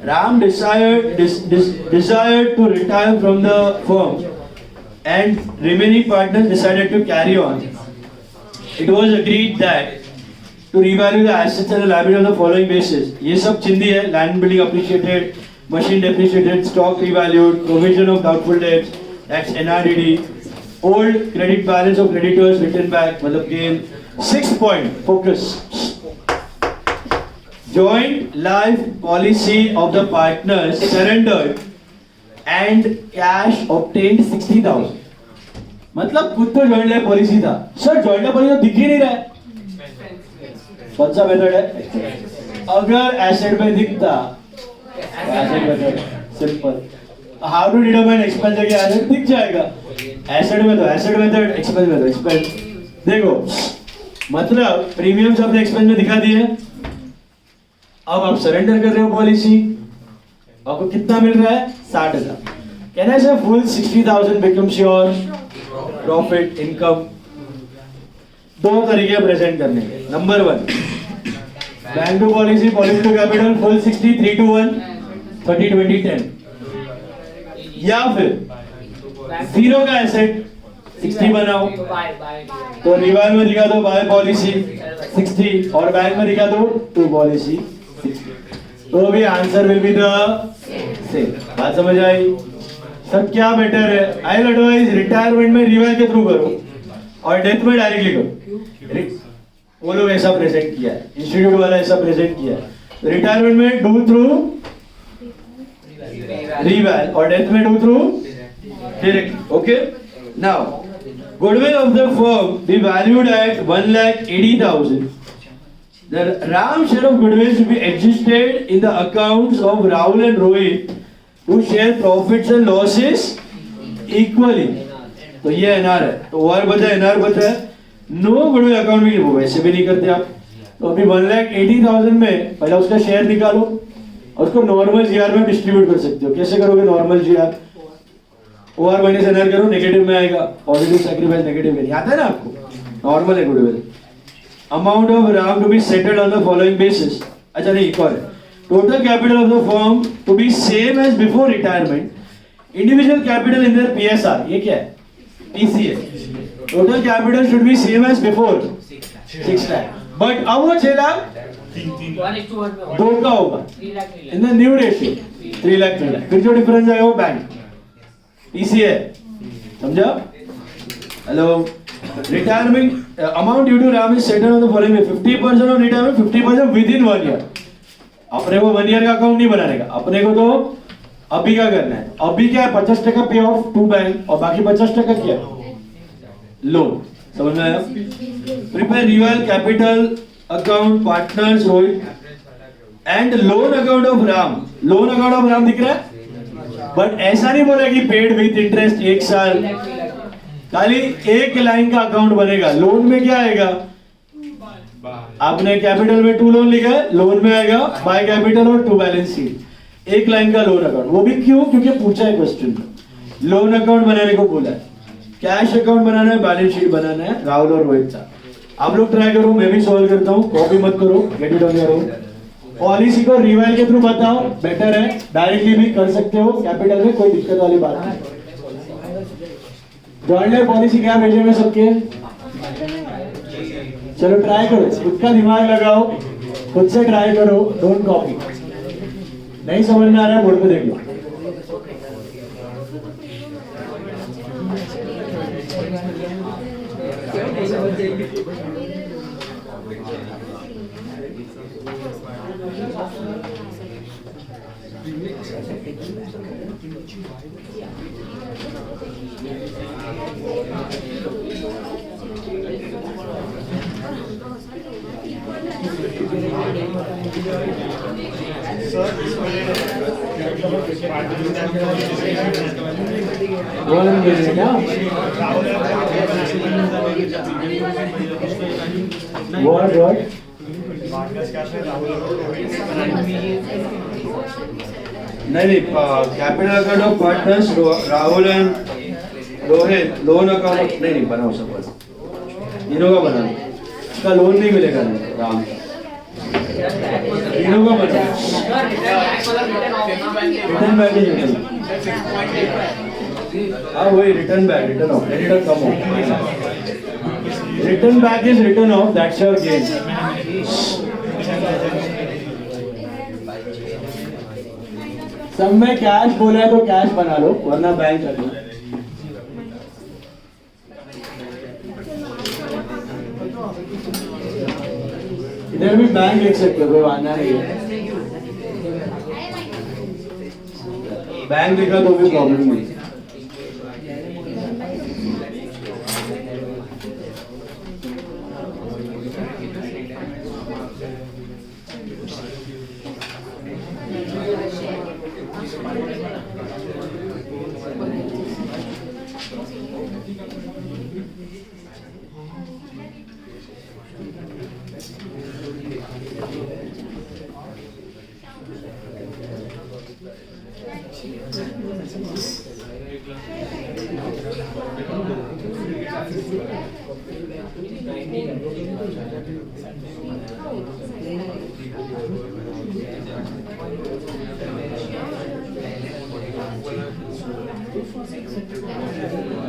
Ram desired to retire from the firm, and remaining partners decided to carry on. It was agreed that to revalue the assets and the liability on the following basis. ये सब चिंदी है: land building appreciated, machine depreciated, stock revalued, provision of doubtful debts, that's NRDD, old credit balance of creditors written back, मतलब gain. 6 point focus. Joint life policy of the partners surrendered and cash obtained 60,000. मतलब खुद तो joint life policy था sir, joint life policy तो दिख ही नहीं रहा है। कौन सा मेथड है? अगर एसेट में दिखता, asset method simple, how to determine expense है कि एसेट दिख जाएगा। एसेट में तो एसेट मेथड, एक्सपेंस में तो एक्सपेंस। देखो मतलब प्रीमियम सब एक्सपेंस में दिखा दिए, अब आप सरेंडर कर रहे हो पॉलिसी, आपको कितना मिल रहा है? 60,000। Can I say full 60,000 becomes your profit income? दो तरीके प्रेजेंट करने के। Number 1, bank to policy, policy to capital, full 60, 3 to 1, 30, 20, 10। या फिर जीरो का एसेट 60 बनाओ तो रिवाइव में दिखा दो बाय पॉलिसी 60 और बैंक में दिखा दो टू पॉलिसी 60, तो भी answer will be the same. बात समझ आई? सब क्या बेटर है? आई विल एडवाइज रिटायरमेंट में रिवाइव के थ्रू करो और डेथ में डायरेक्टली करो। वो लोग ऐसा प्रेजेंट किया है, इंस्टीट्यूट वाला ऐसा प्रेजेंट किया है। रिटायरमेंट में डू थ्रू रिवाइव और डेथ में do through directly. Okay, now goodwill of the firm be valued at 1,80,000. The Ram share of goodwill should be adjusted in the accounts of Rahul and Rohit, who share profits and losses equally. तो ये NR है, तो और बचा NR बचा है। No goodwill account भी वो वैसे भी नहीं करते आप। तो अभी 1,80,000 में पहले उसका शेयर निकालो और उसको नॉर्मल जीआर में डिस्ट्रीब्यूट कर सकते हो। कैसे करोगे normal GR? Or minus NR करो, नेगेटिव में आएगा, पॉजिटिव सैक्रिफाइस नेगेटिव में आता है ना आपको। नॉर्मल है goodwill. Amount of Ram to be settled on the following basis. अच्छा नहीं, एक और है। Total capital of the firm to be same as before retirement, individual capital in their PSR, ये क्या है? PCA. Total capital should be same as before 6 lakh, but अब वो 6 लाख 2 का होगा in the new ratio 3 lakh 3 lakh. फिर जो डिफरेंस आएगा वो बैंक पीसीए, समझा? Hello, retirement amount due to Ram is settled on the following 50% of retirement, 50% within 1 year. अपने को 1 ईयर का अकाउंट नहीं बनाने का, अपने को तो अभी का करना है। अभी क्या है? 50% पे ऑफ टू बैंक और बाकी 50% क्या? लोन। समझ में आया? Prepare real capital account partners Rohit and loan account of Ram. Loan account of Ram दिख रहा है, बट ऐसा नहीं बोला कि पेड विथ इंटरेस्ट 1 साल, खाली एक लाइन का अकाउंट बनेगा। लोन में क्या आएगा? आपने कैपिटल में 2 लोन लिखा है, लोन में आएगा बाय कैपिटल और टू बैलेंस शीट, एक लाइन का लोन अकाउंट। वो भी क्यों? क्योंकि पूछा है क्वेश्चन, लोन अकाउंट बनाने को बोला है। कैश अकाउंट बनाना है, बैलेंस शीट बनाना है राहुल और रोहित का। आप लोग ट्राई करो, मैं भी सॉल्व करता हूँ, कॉपी मत करो, get it on your own. Policy को रिवाइल के थ्रू बताओ, बेटर है। डायरेक्टली भी कर सकते हो कैपिटल में, कोई दिक्कत वाली बात नहीं। जॉइंट लाइफ पॉलिसी क्या भेजे में सबके? चलो ट्राई करो, खुद का दिमाग लगाओ, खुद से ट्राई करो, डोंट कॉपी। नहीं समझ में आ रहा है बोर्ड पे देख लो। What? नहीं, capital account of partners Rahul and Rohit loan account नहीं बनाओ सब तीनों का बना, उसका लोन नहीं मिलेगा राम का, तीनों का बना। रिटर्न बैक ही हाँ वही written back, written off, creditor कम हो, written back is written off, that's your gain. सब में कैश बोला है तो कैश बना लो, वरना बैंक रख लो। इधर भी बैंक लिख सकते हो, कोई वादा नहीं है। बैंक लिखा तो भी प्रॉब्लम नहीं।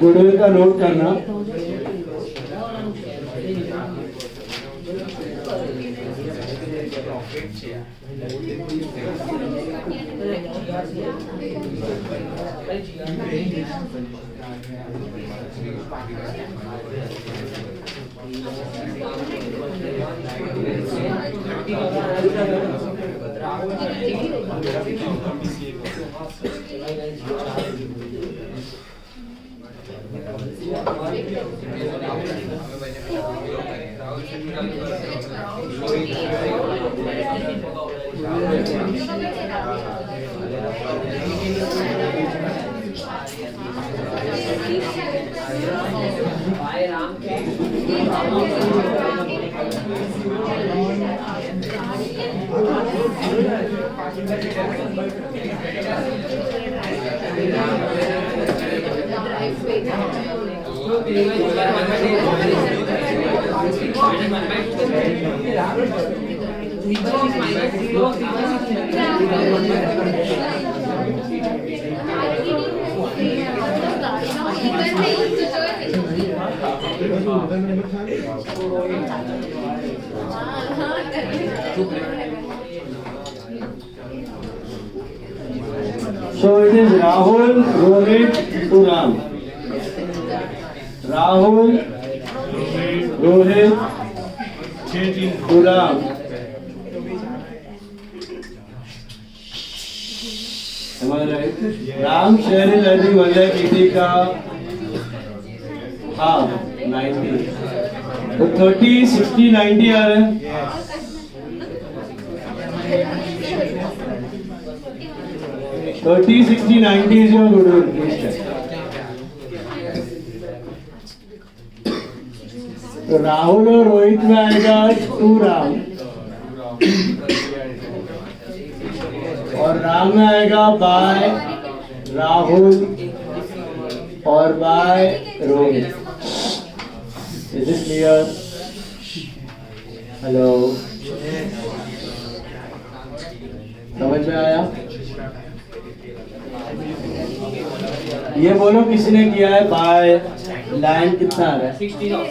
गुडविल का नोट करना। So it is Rahul, Rohit to Ram. Rahul, Rohit to Ram. Am I right? Ram share is I think 1 lakh 80 का half 90. तो 30, 60, 90 आ रहे हैं। So 30, 60, 90 is your goodwill. Please check. तो राहुल और रोहित में आएगा 2 राम और राम में आएगा बाय राहुल और by Rohit. Is this clear? Hello, समझ में आया? ये बोलो किसी ने किया है बाय लैंड कितना आ रहा है 60,000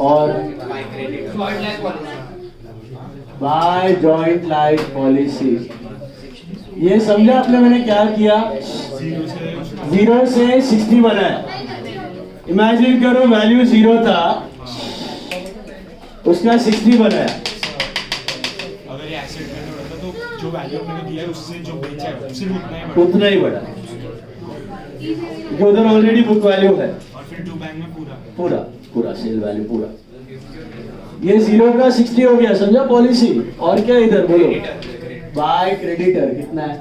और बाय जॉइंट लाइफ पॉलिसी। ये समझा आपने मैंने क्या किया? 0 से 60 बनाया। इमेजिन करो वैल्यू 0 था, उसका 60 बनाया। अगर ये एसेट में बढ़ता तो जो वैल्यू आपने दिया है उससे जो बेचा है सिर्फ उतना ही बढ़ा, क्योंकि उधर ऑलरेडी बुक वैल्यू है। और फिर 2 बैंक में पूरा सेल वैल्यू पूरा। ये 0 का 60 हो गया, समझा पॉलिसी। और क्या इधर बोलो बाय क्रेडिटर कितना है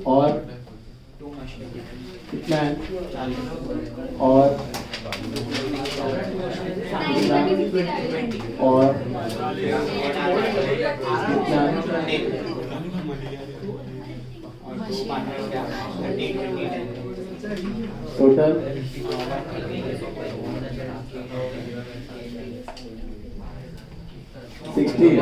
और कितना है और कितना total 60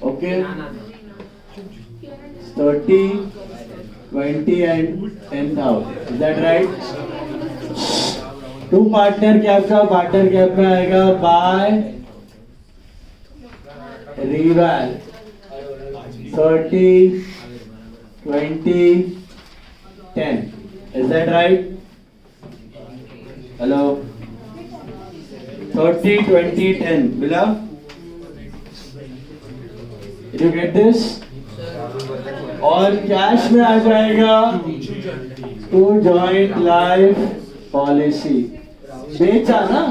okay 30 20 and 10,000 is that right to partner cap का पार्टनर कैप में आएगा by reval 30 20 10 is that right hello 30 20 10 मिला did you get this और कैश में आ जाएगा टू जॉइंट लाइफ पॉलिसी बेचा ना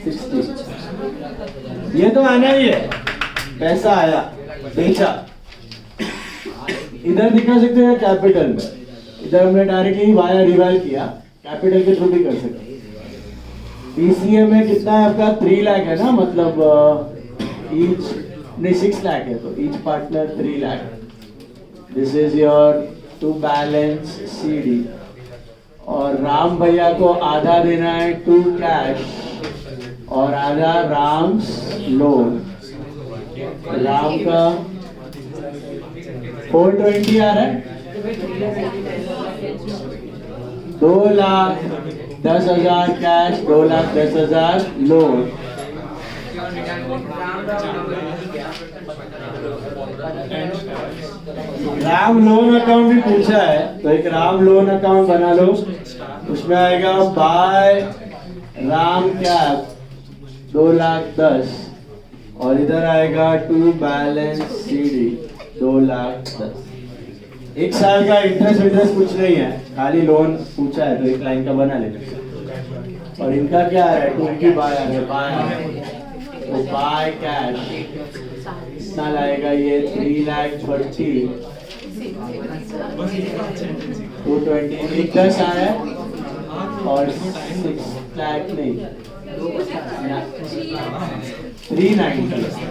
60 ये तो आना ही है पैसा आया बेचा इधर दिखा सकते हैं कैपिटल में इधर हमने डायरेक्टली वाया रिवाइल किया कैपिटल के थ्रू भी कर सकते पीसीए में कितना है आपका 3 लाख है ना मतलब ईच नहीं 6 लाख है तो each partner 3 lakh this is your to balance CD और राम भैया को आधा देना है टू कैश और आधा राम्स लोन राम का 420 आ रहा है 2,10,000 cash 2,10,000 loan Ram loan account भी पूछा है तो एक राम लोन अकाउंट बना लो उसमें आएगा बाय राम कैप 2,10,000 और इधर आएगा टू बैलेंस सीडी 2,10,000 एक साल का इंटरेस्ट कुछ नहीं है खाली लोन पूछा है तो एक लाइन का बना लेते और इनका क्या आ रहा है टू की बाय आ रहा है तो बाय कैश कितना लाएगा ये 3,30,000 220 एक 10 आया और 6 लाख नहीं 390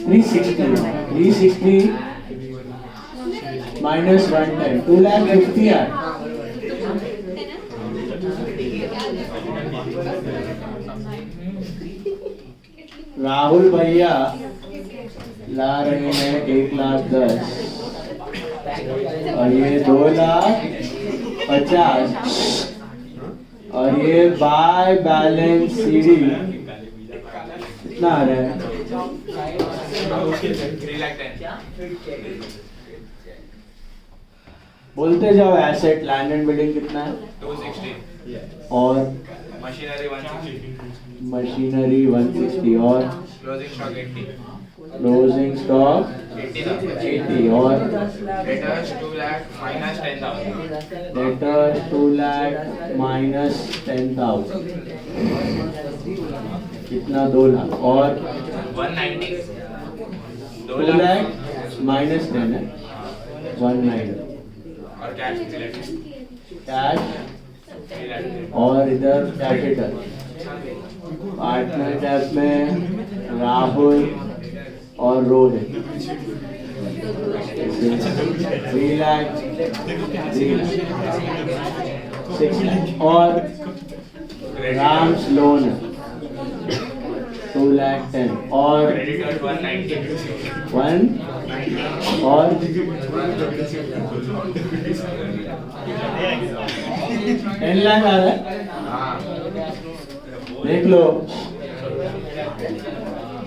360 minus 110 2,50,000 यार राहुल भैया ला रहे हैं 1,10,000 और ये 2,50,000 और ये बाय बैलेंस सीडी कितना आ रहा है बोलते जाओ एसेट लैंड एंड बिल्डिंग कितना है 260 और मशीनरी 160 मशीनरी 160 और क्लोजिंग स्टॉक 80 और debtors 2 lakh minus 10,000 debtors 2 lakh minus 10,000 कितना 2 लाख और 190 2 लाख माइनस 10 है 190 और कैश कैश और इधर कैपिटल पार्टनर कैप में राहुल और रोहित 3 लाख 6 लाख और राम्स लोन 2,10,000 और क्रेडिटर्स 190 और 10 लाख आ रहा है देख लो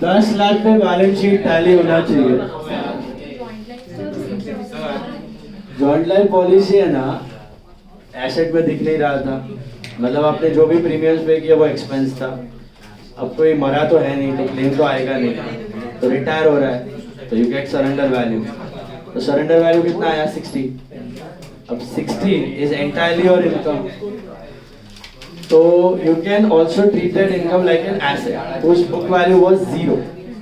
10 लाख पे बैलेंस शीट टैली होना चाहिए जॉइंट लाइफ पॉलिसी है ना एसेट में दिख नहीं रहा था मतलब आपने जो भी प्रीमियम्स पे किया वो एक्सपेंस था अब कोई मरा तो है नहीं तो क्लेम तो आएगा नहीं तो रिटायर हो रहा है तो यू गेट सरेंडर वैल्यू तो सरेंडर वैल्यू कितना आया 60 अब 60 इज एंटायरली योर इनकम तो you can also treat that income like an asset उस बुक वैल्यू वाज 0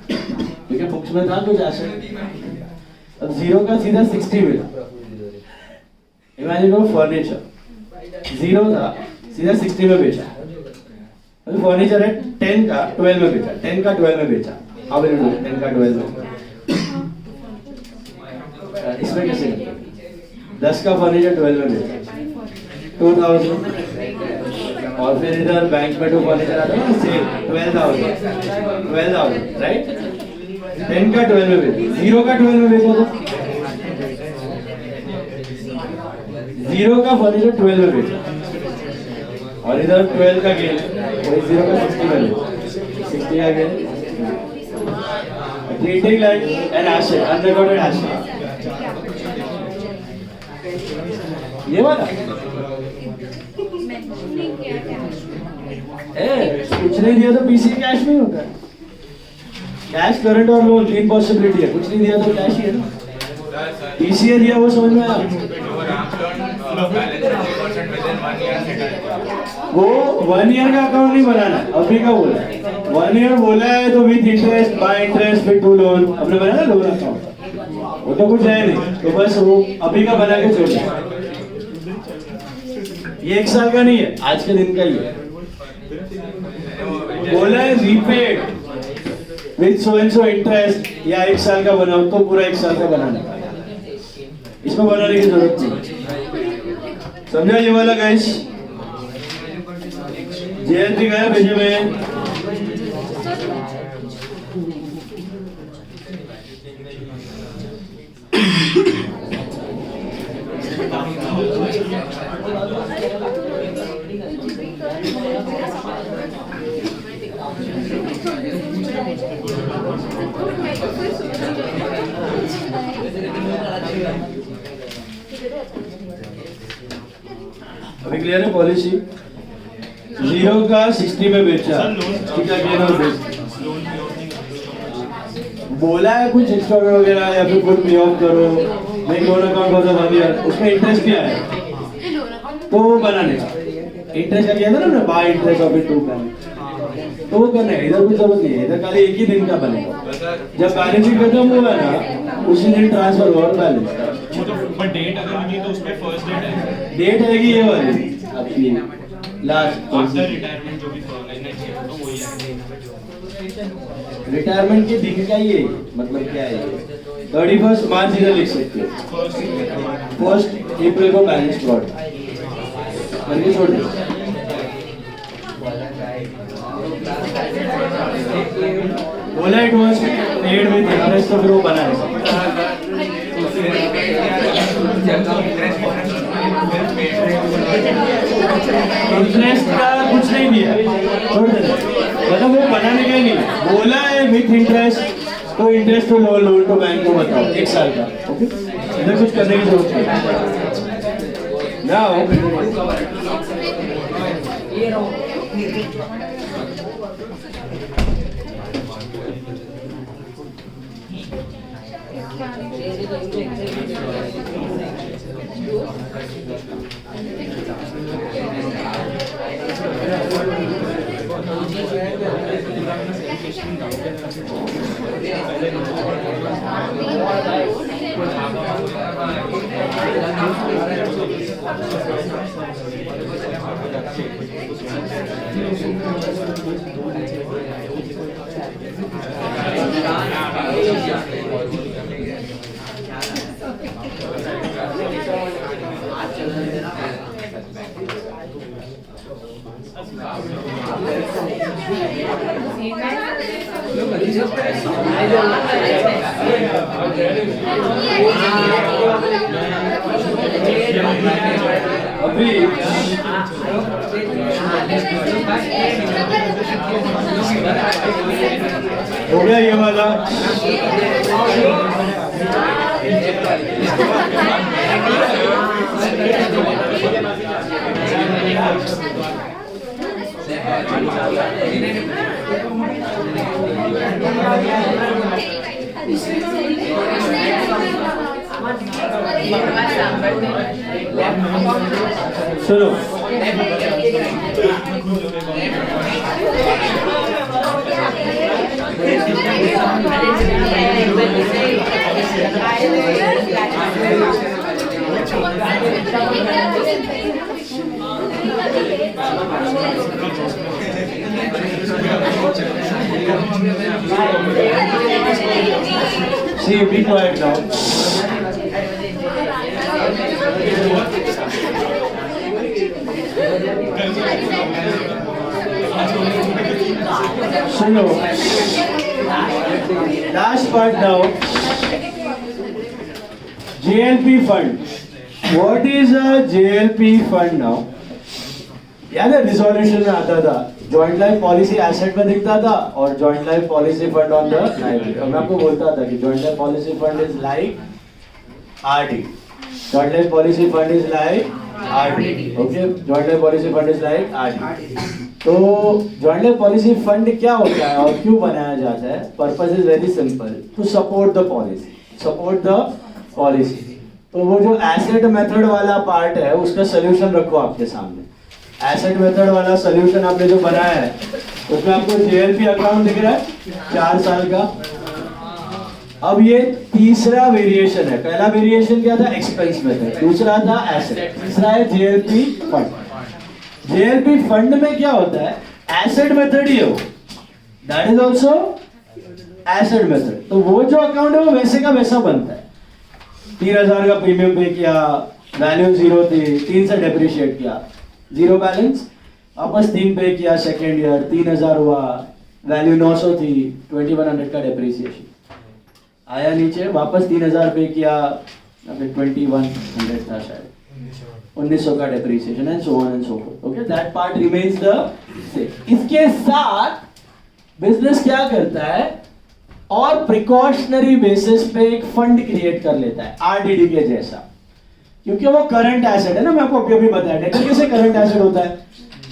क्योंकि बुक्स में था कुछ एसेट अब 0 का सीधा 60 मिला इमेजिन करो फर्नीचर 0 था सीधा 60 में बेचा अभी फर्नीचर है 10 का 12 में बेचा, 10 का 12 में बेचा, हाउ विल यू डू 10 का 12 में? इसमें कैसे करते? 10 का फर्नीचर 12 में बेचा 2000, और फिर इधर बैंक में 2 फर्नीचर आता है ना सेल 12,000 राइट? 10 का 12 में बेचा, 0 का 12 में बेचा तो 0 का फर्नीचर 12 में बेचा, और इधर 12 का गेन वही 0 का 60 में बेचा, 60 का gain. Treating like an asset, unrecorded asset, ये वाला कुछ नहीं दिया तो पीसी कैश में होता है, कैश करंट और लोन 3 पॉसिबिलिटी है, कुछ नहीं दिया तो कैश ही है ना, पीसी दिया वो समझ में आया। वो 1 ईयर का अकाउंट नहीं बनाना, अभी का बोला है 1 ईयर बोला है तो विथ इंटरेस्ट बाय इंटरेस्ट फिर टू लोन अपने बनाया ना लोन अकाउंट, वो तो कुछ है नहीं, तो बस वो अभी का बना के छोड़ दिया। ये 1 साल का नहीं है, आज के दिन का ही है। बोला है repaid with so and so interest, या 1 साल का बनाओ तो पूरा 1 साल का बनाना, इसमें बनाने की जरूरत नहीं। समझा ये वाला गाइस? जेएनपी गया भेजे में अभी क्लियर है पॉलिसी? 0 का 60 में बेचा, ठीक है गेन और बेच बोला है कुछ एक्स्ट्रा वगैरह या फिर कुछ पे ऑफ करो, नहीं लोन अकाउंट हो तो 1 ईयर, उसमें इंटरेस्ट क्या है तो वो बनाने का, इंटरेस्ट का किया था ना बाय इंटरेस्ट ऑफ 2 प्लान, तो वो करना है, इधर कुछ जरूरत नहीं है, इधर खाली एक ही दिन का बनेगा, जब बैलेंस शीट खत्म हुआ ना उसी दिन ट्रांसफर हुआ बैलेंस, बट डेट अगर लगी तो उसमें फर्स्ट डेट है, डेट आएगी ये वाली आपकी लास्ट आफ्टर रिटायरमेंट जो भी नेक्स्ट ईयर तो वही है। रिटायरमेंट के दिन का ही है, मतलब क्या है 31 मार्च इधर लिख सकते हो, 1 अप्रैल को बैलेंस ब्रॉड करके छोड़ दो। बोला it was paid with interest, तो फिर वो बना है इंटरेस्ट का कुछ नहीं दिया, छोड़ दे, मतलब वो बनाने का नहीं, बोला है विथ इंटरेस्ट, तो इंटरेस्ट तो लोन तो बैंक को बताओ 1 साल का, ओके, इधर कुछ करने की जरूरत नहीं। नाउ अभी हो गया ये वाला, सुनो See, be quiet now. सुनो, last part now. JLP fund. What is a JLP fund now? याद है रिजोल्यूशन में आता था जॉइंट लाइफ पॉलिसी एसेट में दिखता था और joint life policy fund on the liability. और मैं आपको बोलता था कि joint life policy fund is like RD, joint life policy fund is like RD, okay, joint life policy fund is like RD. तो जॉइंट लाइफ पॉलिसी फंड क्या होता है और क्यों बनाया जाता है? Purpose is very simple, to support the policy, support the policy. तो वो जो एसेट मेथड वाला पार्ट है उसका सोल्यूशन रखो आपके सामने। एसेट मेथड वाला सोल्यूशन आपने जो बनाया है उसमें आपको जेएलपी अकाउंट दिख रहा है 4 साल का। अब ये तीसरा वेरिएशन है। पहला वेरिएशन क्या था? एक्सपेंस मेथड, दूसरा था एसेट, तीसरा है जेएलपी फंड। जेएलपी फंड में क्या होता है? एसेट मेथड ही है वो, that is also asset method. तो वो जो अकाउंट है वो वैसे का वैसा बनता है। 3000 का प्रीमियम पे किया, वैल्यू 0 थी, 3 से डेप्रिशिएट किया, 0 बैलेंस, वापस 3 पे किया सेकेंड ईयर, 3000 हुआ, वैल्यू 900 थी, 2100 का डेप्रिसिएशन आया नीचे, वापस 3000 पे किया, 2100 था शायद, 1900 का depreciation and so on and so fourth. Okay, that part remains the same. इसके साथ बिजनेस क्या करता है और प्रिकॉशनरी बेसिस पे एक फंड क्रिएट कर लेता है आरडीडी के जैसा, क्योंकि वो करंट एसेट है ना। मैं आपको अभी बताया डेटर कैसे करंट एसेट होता है।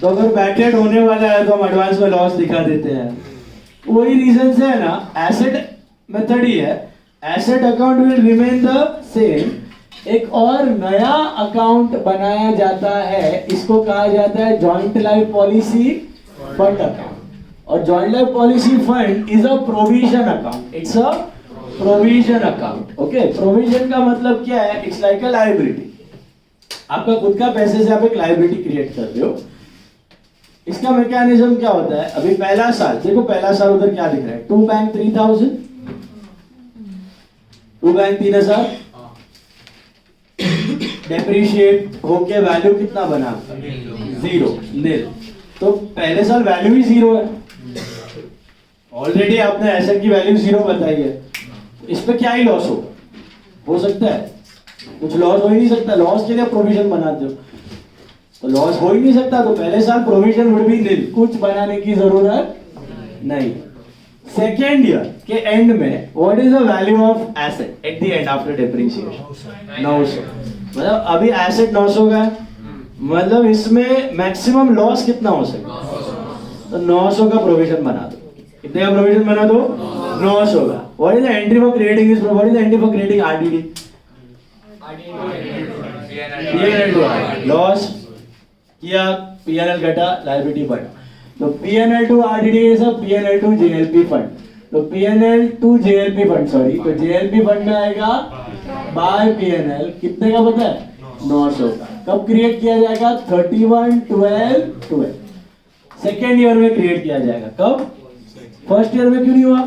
तो अगर बैड डेट होने वाला है तो हम एडवांस में लॉस दिखा देते हैं। वही रीजन से है ना, एसेट मेथड ही है। Asset account will remain the same. एक और नया अकाउंट बनाया जाता है, इसको कहा जाता है joint life policy fund account. और joint life policy fund is a provision account, it's a provision account. Okay, provision का मतलब क्या है? It's like a liability. आपका खुद का पैसे से आप एक लायबिलिटी क्रिएट कर रहे हो। इसका मैकेनिज्म क्या होता है? अभी पहला साल देखो, पहला साल उधर क्या दिख रहा है? 2 बैंक 3000, 2 बैंक 3000, डेप्रिशिएट होके वैल्यू कितना बना? 0, नील। तो पहले साल वैल्यू ही 0 है। ऑलरेडी आपने एसेट की वैल्यू 0 बताई है। इस पे क्या ही लॉस हो सकता है? कुछ लॉस हो ही नहीं सकता। लॉस के लिए प्रोविजन बनाते हो तो लॉस हो ही नहीं सकता। तो पहले साल प्रोविजन वुड बी नील, कुछ बनाने की जरूरत नहीं। सेकेंड ईयर के एंड में what is the value of asset eight the and after depreciation? 900। मतलब अभी एसेट 900 का है, मतलब इसमें मैक्सिमम लॉस कितना हो सकता है? तो 900 का प्रोविजन बना दो। कितने का प्रोविजन बना दो? 900 का। What is the entry for creating this? What is the entry for creating RDD? PNL loss किया, पीएनएल घटा, लायबिलिटी बढ़ा। तो PNL to RDD is a PNL to JLP fund. तो PNL to JLP fund, sorry, तो JLP fund में आएगा bye PNL. कितने का पता है? 900 का। कब क्रिएट किया जाएगा? 31/12/12 सेकेंड ईयर में क्रिएट किया जाएगा। कब? फर्स्ट ईयर में क्यों नहीं हुआ?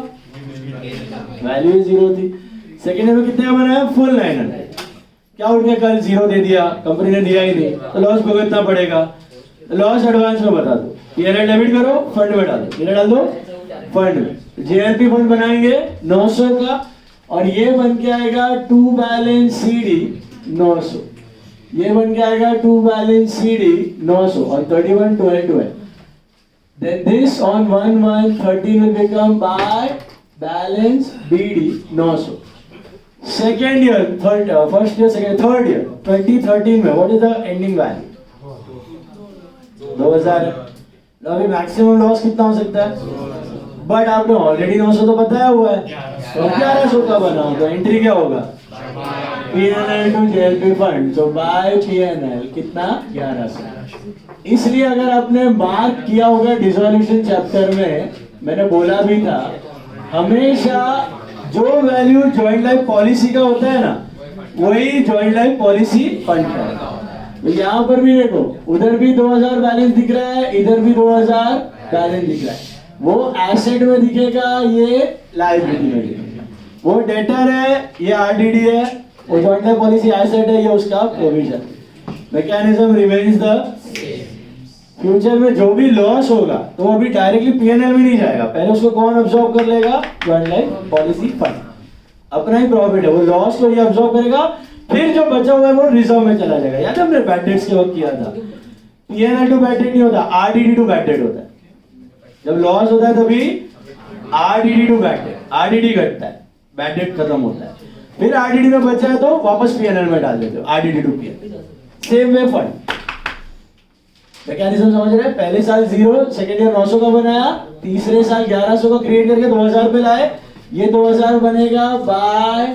वैल्यू 0 थी। सेकेंड ईयर में कितने का बनाया? फुल 900। क्या उठ गया? कल 0 दे दिया, कंपनी ने दिया ही नहीं, तो लॉस को कितना पड़ेगा? लॉस एडवांस में बता दो, पीएनएल डेबिट करो, फंड में डाल दो, पीएनएल डाल दो फंड में। जेएलपी फंड बनाएंगे 900 का और ये बन के आएगा टू बैलेंस सीडी 900। ये बन के आएगा टू बैलेंस सीडी 900 और 31/12/12। Then this on 1/1/13 will become by balance BD 900. Second year, first year, second, third year, 2013 में what is the ending value? 2000। अभी मैक्सिमम लॉस कितना हो सकता है? बट आपने ऑलरेडी 900 तो बताया हुआ है, तो 1100 का बनाओ, तो एंट्री क्या होगा? पीएनएल टू जेएलपी फंड, तो बाय पीएनएल कितना? 1100। इसलिए अगर आपने मार्क किया होगा डिसोल्यूशन चैप्टर में, मैंने बोला भी था, हमेशा जो वैल्यू जॉइंट लाइफ पॉलिसी का होता है ना, वही जॉइंट लाइफ पॉलिसी फंड का है। तो यहाँ पर भी देखो, उधर भी 2000 बैलेंस दिख रहा है, इधर भी 2000 बैलेंस दिख रहा है। वो एसेट में दिखेगा, ये लायबिलिटी में दिखेगा। वो डेटर है, ये आरडीडी है, वो जॉइंट लाइफ पॉलिसी एसेट है, ये उसका provision. Mechanism remains the future में जो भी लॉस होगा तो वो अभी डायरेक्टली पीएनएल में नहीं जाएगा, पहले उसको कौन अब्सॉर्ब कर लेगा? Joint life policy fund. अपना ही प्रॉफिट है, वो लॉस को ये अब्सॉर्ब करेगा, फिर जो बचा हुआ है वो रिजर्व में चला जाएगा। याद है हमने बैड डेट्स के वक्त किया था, पीएनएल टू बैड डेट नहीं होता, आरडीडी टू बैड डेट होता है। जब लॉस होता है तभी RDD to bad debt, RDD घटता है, बैड डेट खत्म होता है, फिर आरडीडी में बचा है तो वापस पीएनएल में डाल देते हो, RDD to PNL. Same way fund mechanism समझ रहे हैं? पहले साल 0, सेकेंड ईयर 900 का बनाया, तीसरे साल 1100 का क्रिएट करके 2000 पे लाए, ये 2000 बनेगा बाय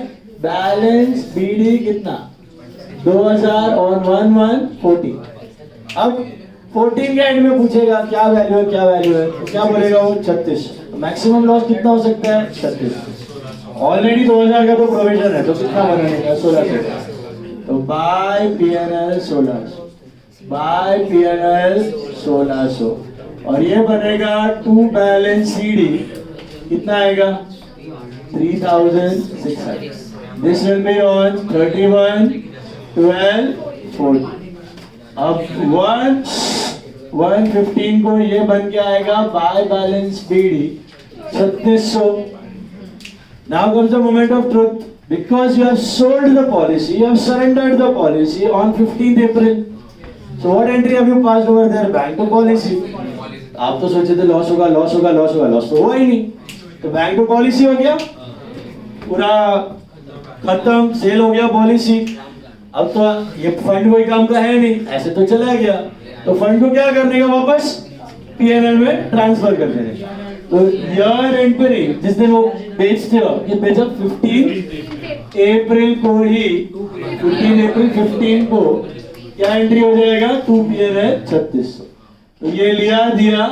बैलेंस बीडी कितना? 2000 और 1 14। अब 14 के एंड में पूछेगा क्या वैल्यू है, क्या वैल्यू है, तो क्या बोलेगा वो? 36। तो मैक्सिमम लॉस कितना हो सकता है? 36। ऑलरेडी 2000 का तो प्रोविजन है, तो कितना बनाने का? 1600। तो बाय पीएनएल 1600, बाय पीएनएल 1600, और ये बनेगा टू बैलेंस सीडी कितना आएगा? 3600। This will be on 31 12 40। अब 115 को ये बन के आएगा by balance BD 3600। Now comes the moment of truth. Because you have sold the policy, you have surrendered the policy on 15th April. So what entry have you passed over there? Bank to policy. आप तो सोचे थे loss होगा, loss होगा, loss होगा, loss तो हुआ ही नहीं। तो बैंक टू पॉलिसी हो गया, पूरा खत्म, सेल हो गया पॉलिसी। अब तो ये फंड कोई काम का है नहीं, ऐसे तो चला गया। तो फंड को क्या करने का? वापस पीएनएल में ट्रांसफर कर देने का। तो ईयर एंड पे नहीं, जिस दिन वो बेचते हो, ये बेचा 15 अप्रैल को ही, 15 अप्रैल 15 को क्या एंट्री हो जाएगा? 2 पीएनएल 3600। तो ये लिया दिया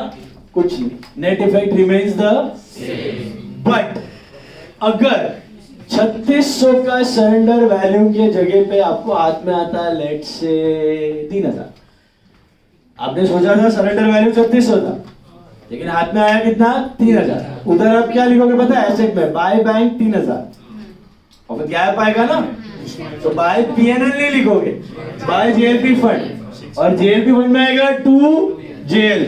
कुछ नहीं, net effect remains the same. But अगर 3600 का सरेंडर वैल्यू के जगह पे आपको हाथ में आता है लेट्स से 3000, आपने सोचा था सरेंडर वैल्यू 3600 था, लेकिन हाथ में आया कितना? 3000। उधर आप क्या लिखोगे पता है? एसेट में बाय बैंक 3000, और फिर गैप आएगा ना, तो बाय पीएनएल नहीं लिखोगे, बाय जेएलपी फंड, और जेएलपी फंड में आएगा to JL.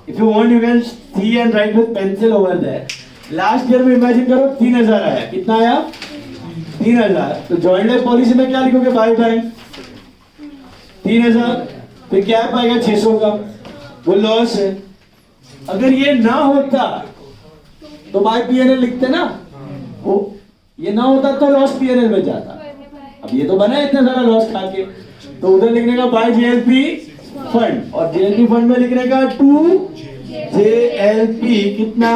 If you want you can see and write with pencil over there. Last year में इमेजिन करो 3000 आया, कितना आया? 3000। तो जॉइंट लाइफ पॉलिसी में क्या लिखोगे? बाय बैंक 3000, फिर गैप आएगा 600 का, वो लॉस है। अगर ये ना होता तो बाय पीएनएल लिखते ना, वो ये ना होता तो लॉस पीएनएल में जाता। अब ये तो बना है इतना सारा लॉस खा के, तो उधर लिखने का बाय जेएलपी फंड, और जेएलपी फंड में लिखने का टू जेएलपी कितना?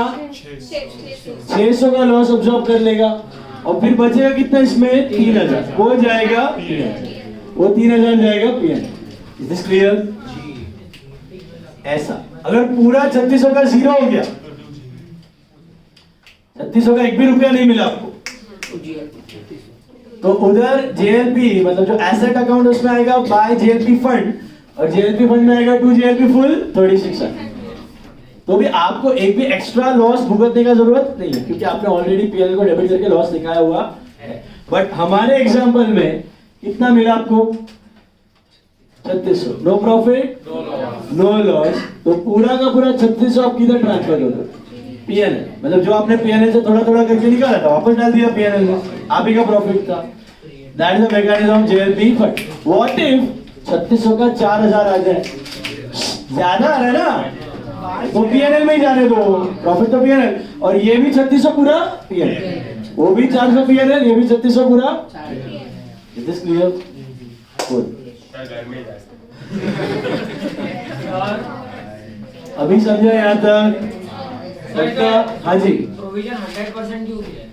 600 का लॉस अब्सॉर्ब कर लेगा, और फिर बचेगा कितना इसमें? 3000। वो जाएगा 3000, वो 3000 जाएगा पीएनएल। Is this clear? ऐसा अगर पूरा 3600 का 0 हो गया, 3600 का 1 भी रुपया नहीं मिला आपको, तो उधर जेएलपी मतलब जो एसेट अकाउंट उसमें आएगा बाय जेएलपी फंड, और जेएलपी फंड में आएगा टू जेएलपी फुल 3600। तो भी आपको एक भी एक्स्ट्रा लॉस भुगतने का जरूरत नहीं है, क्योंकि आपने ऑलरेडी पीएनएल को डेबिट करके लॉस दिखाया हुआ है। बट हमारे एग्जांपल में कितना मिला आपको? 3600। No profit no loss. तो पूरा का पूरा 3600 आप किधर ट्रांसफर कर दो? पीएनएल। मतलब जो आपने पीएनएल से थोड़ा थोड़ा करके निकाला था वापस डाल दिया पीएनएल में, आप ही का प्रॉफिट था। That is the mechanism of JLP fund. What if 3600 का 4000 आ जाए? ज्यादा आ रहा है ना, तो पीएनएल में ही जाने दो, प्रॉफिट तो पीएनएल, और ये भी 3600 पूरा पीएनएल, वो भी 400 पीएनएल, ये भी 3600 पूरा। Is this clear? गुड। अभी समझा यहाँ तक? सबका? हाँ जी। प्रोविजन 100% क्यों है?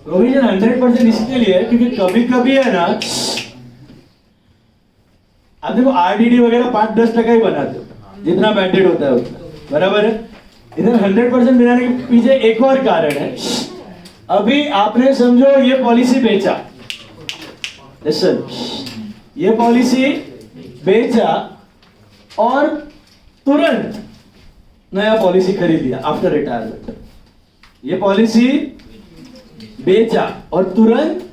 प्रोविजन 100% इसके लिए क्योंकि कभी कभी है ना, आप देखो आरडीडी वगैरह 5-10% ही बनाते हो, जितना बैंडेड होता है उतना, बराबर है। इधर 100% बनाने के पीछे एक और कारण है। अभी आपने समझो ये पॉलिसी बेचा, लिसन, ये पॉलिसी बेचा और तुरंत नया पॉलिसी खरीद लिया आफ्टर रिटायरमेंट, ये पॉलिसी बेचा और तुरंत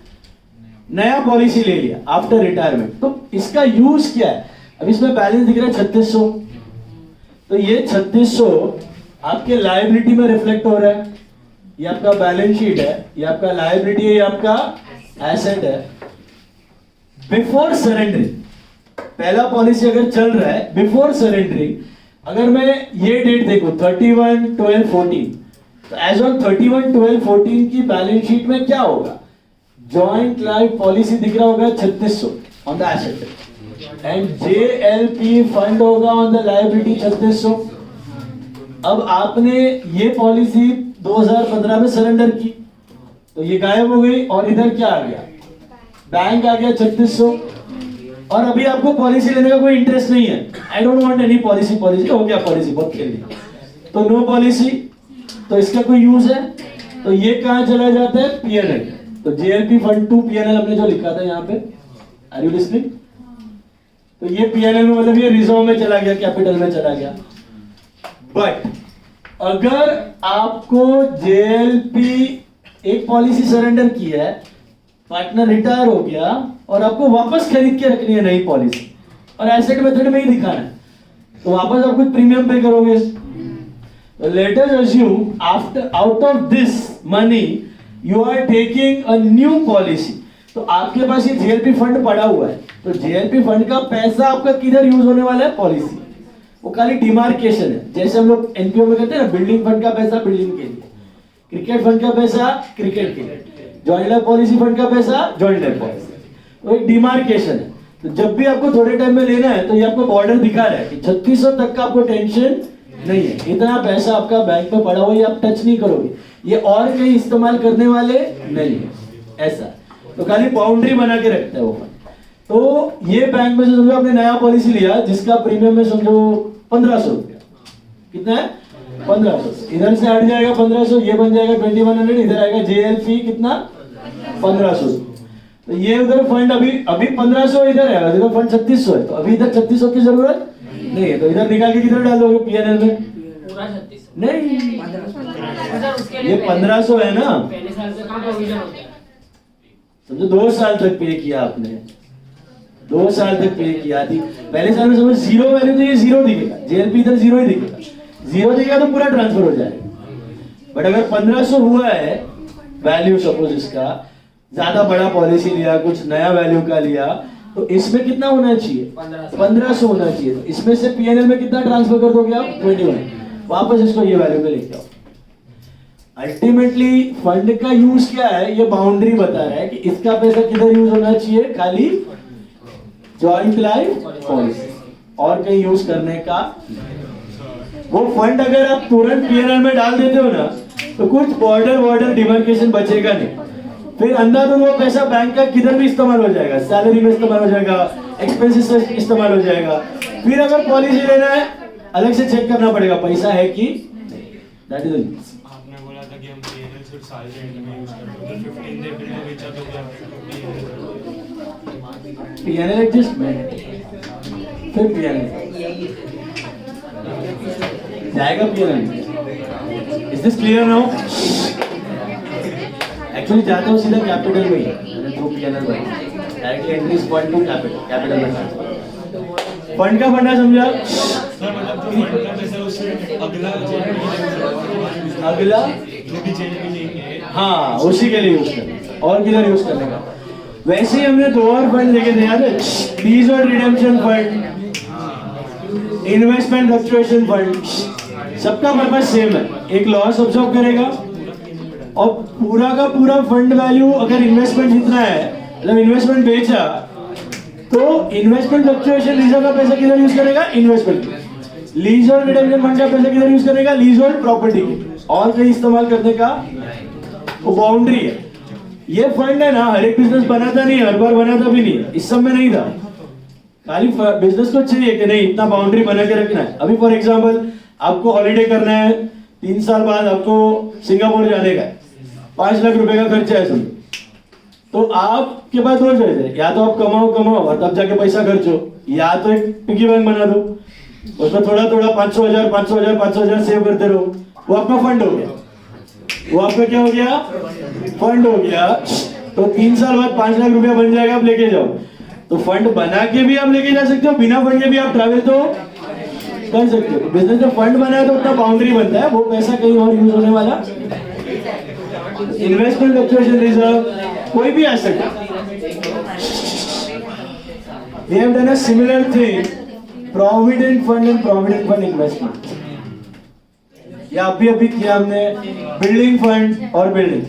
नया पॉलिसी ले लिया आफ्टर रिटायरमेंट, तो इसका यूज क्या है? अब इसमें बैलेंस दिख रहा है 3600, तो ये 3600 आपके लायबिलिटी में रिफ्लेक्ट हो रहा है, ये आपका बैलेंस शीट है, ये आपका लायबिलिटी है, ये आपका एसेट है। बिफोर सरेंडरिंग, पहला पॉलिसी अगर चल रहा है बिफोर सरेंडरिंग, अगर मैं ये डेट देखूं 31/12/14, तो एज ऑन 31/12/14 की बैलेंस शीट में क्या होगा? जॉइंट लाइफ पॉलिसी दिख रहा होगा 3600 on the asset and JLP fund होगा ऑन द लायबिलिटी 3600। अब आपने ये पॉलिसी 2015 में सरेंडर की, तो ये गायब हो गई और इधर क्या आ गया? बैंक आ गया 3600, और अभी आपको पॉलिसी लेने का कोई इंटरेस्ट नहीं है। I don't want any policy, policy हो गया, पॉलिसी बहुत खेल ली, तो नो पॉलिसी, तो इसका कोई यूज है? तो ये कहां चला जाता है? PNL। तो JLP फंड टू PNL हमने जो लिखा था यहाँ पे, आर यू लिसनिंग? तो ये PNL में मतलब ये रिजर्व में चला गया, कैपिटल में चला गया। बट अगर आपको JLP एक पॉलिसी सरेंडर की है, पार्टनर रिटायर हो गया और आपको वापस खरीद के रखनी है नई पॉलिसी, और एसेट मेथड में ही दिखाना है, तो वापस आप कुछ प्रीमियम पे करोगे। तो let us assume after out of this money you are taking a new policy, तो आपके पास ये JLP फंड पड़ा हुआ है, तो JLP फंड का पैसा आपका किधर यूज होने वाला है? पॉलिसी। वो खाली डिमार्केशन है, जैसे हम लोग NPO में कहते हैं ना, बिल्डिंग फंड का पैसा बिल्डिंग के लिए, क्रिकेट फंड का पैसा क्रिकेट के लिए, जॉइंट लाइफ पॉलिसी फंड का पैसा जॉइंट लाइफ पॉलिसी, तो एक डिमार्केशन है। तो जब भी आपको थोड़े टाइम में लेना है, तो ये आपको बॉर्डर दिखा रहा है कि 3600 तक का आपको टेंशन नहीं है, इतना पैसा आपका बैंक में पड़ा हुआ है, आप टच नहीं करोगे, ये और कहीं इस्तेमाल करने वाले नहीं है, ऐसा। तो खाली बाउंड्री बना के रखता है वो फंड। तो ये बैंक में से समझो आपने नया पॉलिसी लिया जिसका प्रीमियम में समझो 1500 रुपया, कितना है? 1500, इधर से हट जाएगा 1500, ये बन जाएगा 2100, इधर आएगा JLP कितना? 1500। तो ये उधर फंड अभी 1500 इधर है, इधर फंड 3600 है, तो अभी इधर 3600 की जरूरत नहीं है, तो इधर निकाल के किधर डाल दोगे? PNL में। पूरा 36 नहीं, उसके ये लिए 1500 है ना, पहले साल से कम प्रोविजन होता है। समझो 2 साल तक पे किया आपने, 2 साल तक पे किया थी, पहले साल में समझो जीरो वैल्यू, तो ये जीरो दिखेगा, JLP इधर जीरो ही दिखेगा, जीरो दिखेगा तो पूरा ट्रांसफर हो जाएगा। बट अगर 1500 हुआ है वैल्यू, सपोज इसका ज्यादा बड़ा पॉलिसी लिया, कुछ नया वैल्यू का लिया, तो इसमें कितना होना चाहिए? 1500 होना चाहिए, तो इसमें से PNL में कितना ट्रांसफर कर दोगे आप? 21, वापस इसको ये वैल्यू पे लेके आओ। अल्टीमेटली फंड का यूज क्या है? ये बाउंड्री बता रहा है कि इसका पैसा किधर यूज होना चाहिए? खाली जॉइंट लाइफ पॉलिसी, और कहीं यूज करने का। वो फंड अगर आप तुरंत PNL में डाल देते हो ना, तो कुछ बॉर्डर डिमार्केशन बचेगा नहीं, फिर अंधाधुंध वो पैसा बैंक का किधर भी इस्तेमाल हो जाएगा, सैलरी में इस्तेमाल हो जाएगा, एक्सपेंसेस में इस्तेमाल हो जाएगा, फिर अगर पॉलिसी लेना है अलग से चेक करना पड़ेगा पैसा है कि दैट इज आपने बोला था कि हम PNL सिर्फ साल के एंड में यूज करते हैं, तो 15 डे बिल को बेचा तो क्या PNL एडजस्टमेंट, फिर PNL जाएगा PNL। Is this clear now? Actually जाता हूँ सीधा कैपिटल में ही, मैंने थ्रू PNL में directly entries fund to capital में ट्रांसफर। फंड का फंडा समझा? सर मतलब जो फंड का पैसा है उससे अगला जो भी JLP लेंगे, हाँ उसी के लिए यूज करना, और किधर यूज करने का। वैसे ही हमने 2 और फंड देखे थे, याद है? लीज और redemption fund, investment fluctuation fund, सबका पर्पस सेम है, एक लॉस ऑब्जर्व करेगा, और पूरा का पूरा फंड वैल्यू अगर इन्वेस्टमेंट जितना है, मतलब इन्वेस्टमेंट बेचा, तो इन्वेस्टमेंट फ्लक्चुएशन रिजर्व का पैसा किधर यूज करेगा? इन्वेस्टमेंट। लीज और रिडेम्पशन फंड का पैसा किधर यूज करेगा? लीज और प्रॉपर्टी के, और कहीं इस्तेमाल करने का वो बाउंड्री है। ये फंड है ना, हर एक बिजनेस बनाता नहीं, हर बार बनाता भी नहीं, इस सब में नहीं था, खाली बिजनेस को चाहिए कि नहीं इतना बाउंड्री बना के रखना है। अभी फॉर एग्जांपल आपको हॉलीडे करना है, 3 साल बाद आपको सिंगापुर जाने का है, 5 लाख रुपए का खर्चा है समझो, तो आपके पास 2 चॉइस है, या तो आप कमाओ और तब जाके पैसा खर्चो, या तो एक पिगी बैंक बना दो, उसमें थोड़ा थोड़ा 500,000 सेव करते रहो, वो आपका फंड हो गया। वो आपका क्या हो गया? फंड हो गया। तो 3 साल बाद 5 लाख रुपया बन जाएगा, आप लेके जाओ। तो फंड बना के भी आप लेके जा सकते हो, बिना फंड के भी आप ट्रैवल तो कर सकते हो। बिजनेस में फंड बनाया तो उतना बाउंड्री बनता है, वो पैसा कहीं और यूज होने वाला। इन्वेस्टमेंट फ्लक्चुएशन रिजर्व, कोई भी asset. We have done a similar thing, provident fund and provident fund investment. या अभी किया हमने बिल्डिंग फंड और बिल्डिंग।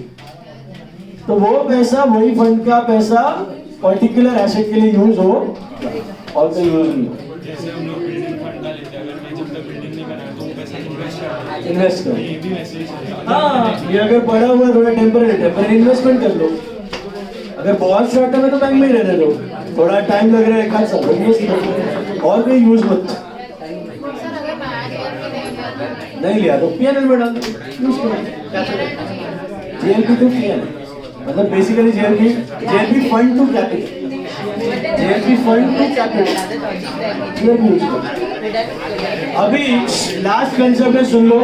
तो वो पैसा, वही फंड का पैसा पर्टिकुलर एसेट के लिए यूज हो और तो यूज नहीं हो। जैसे हम लोग बिल्डिंग फंड का लेते हैं, अगर मैं जब तक बिल्डिंग नहीं बनाया तो वो पैसा इन्वेस्ट इन्वेस्ट करो। ये भी वैसे ही चलता है। हाँ, ये अगर पड़ा हुआ है थोड़ा टेम्पररी इन्वेस्टमेंट कर लो। अगर बहुत शॉर्ट टर्म है तो बैंक में ही रहने दो, थोड़ा टाइम लग रहा है, 1 साल इन्वेस्ट करो और कोई यूज मत। नहीं लिया तो पीएनएल में डाल दो, यूज करो। जेएलपी टू पीएनएल, मतलब basically JLP fund to capital, JLP fund to capital use करो। अभी लास्ट कंसेप्ट में सुन लो,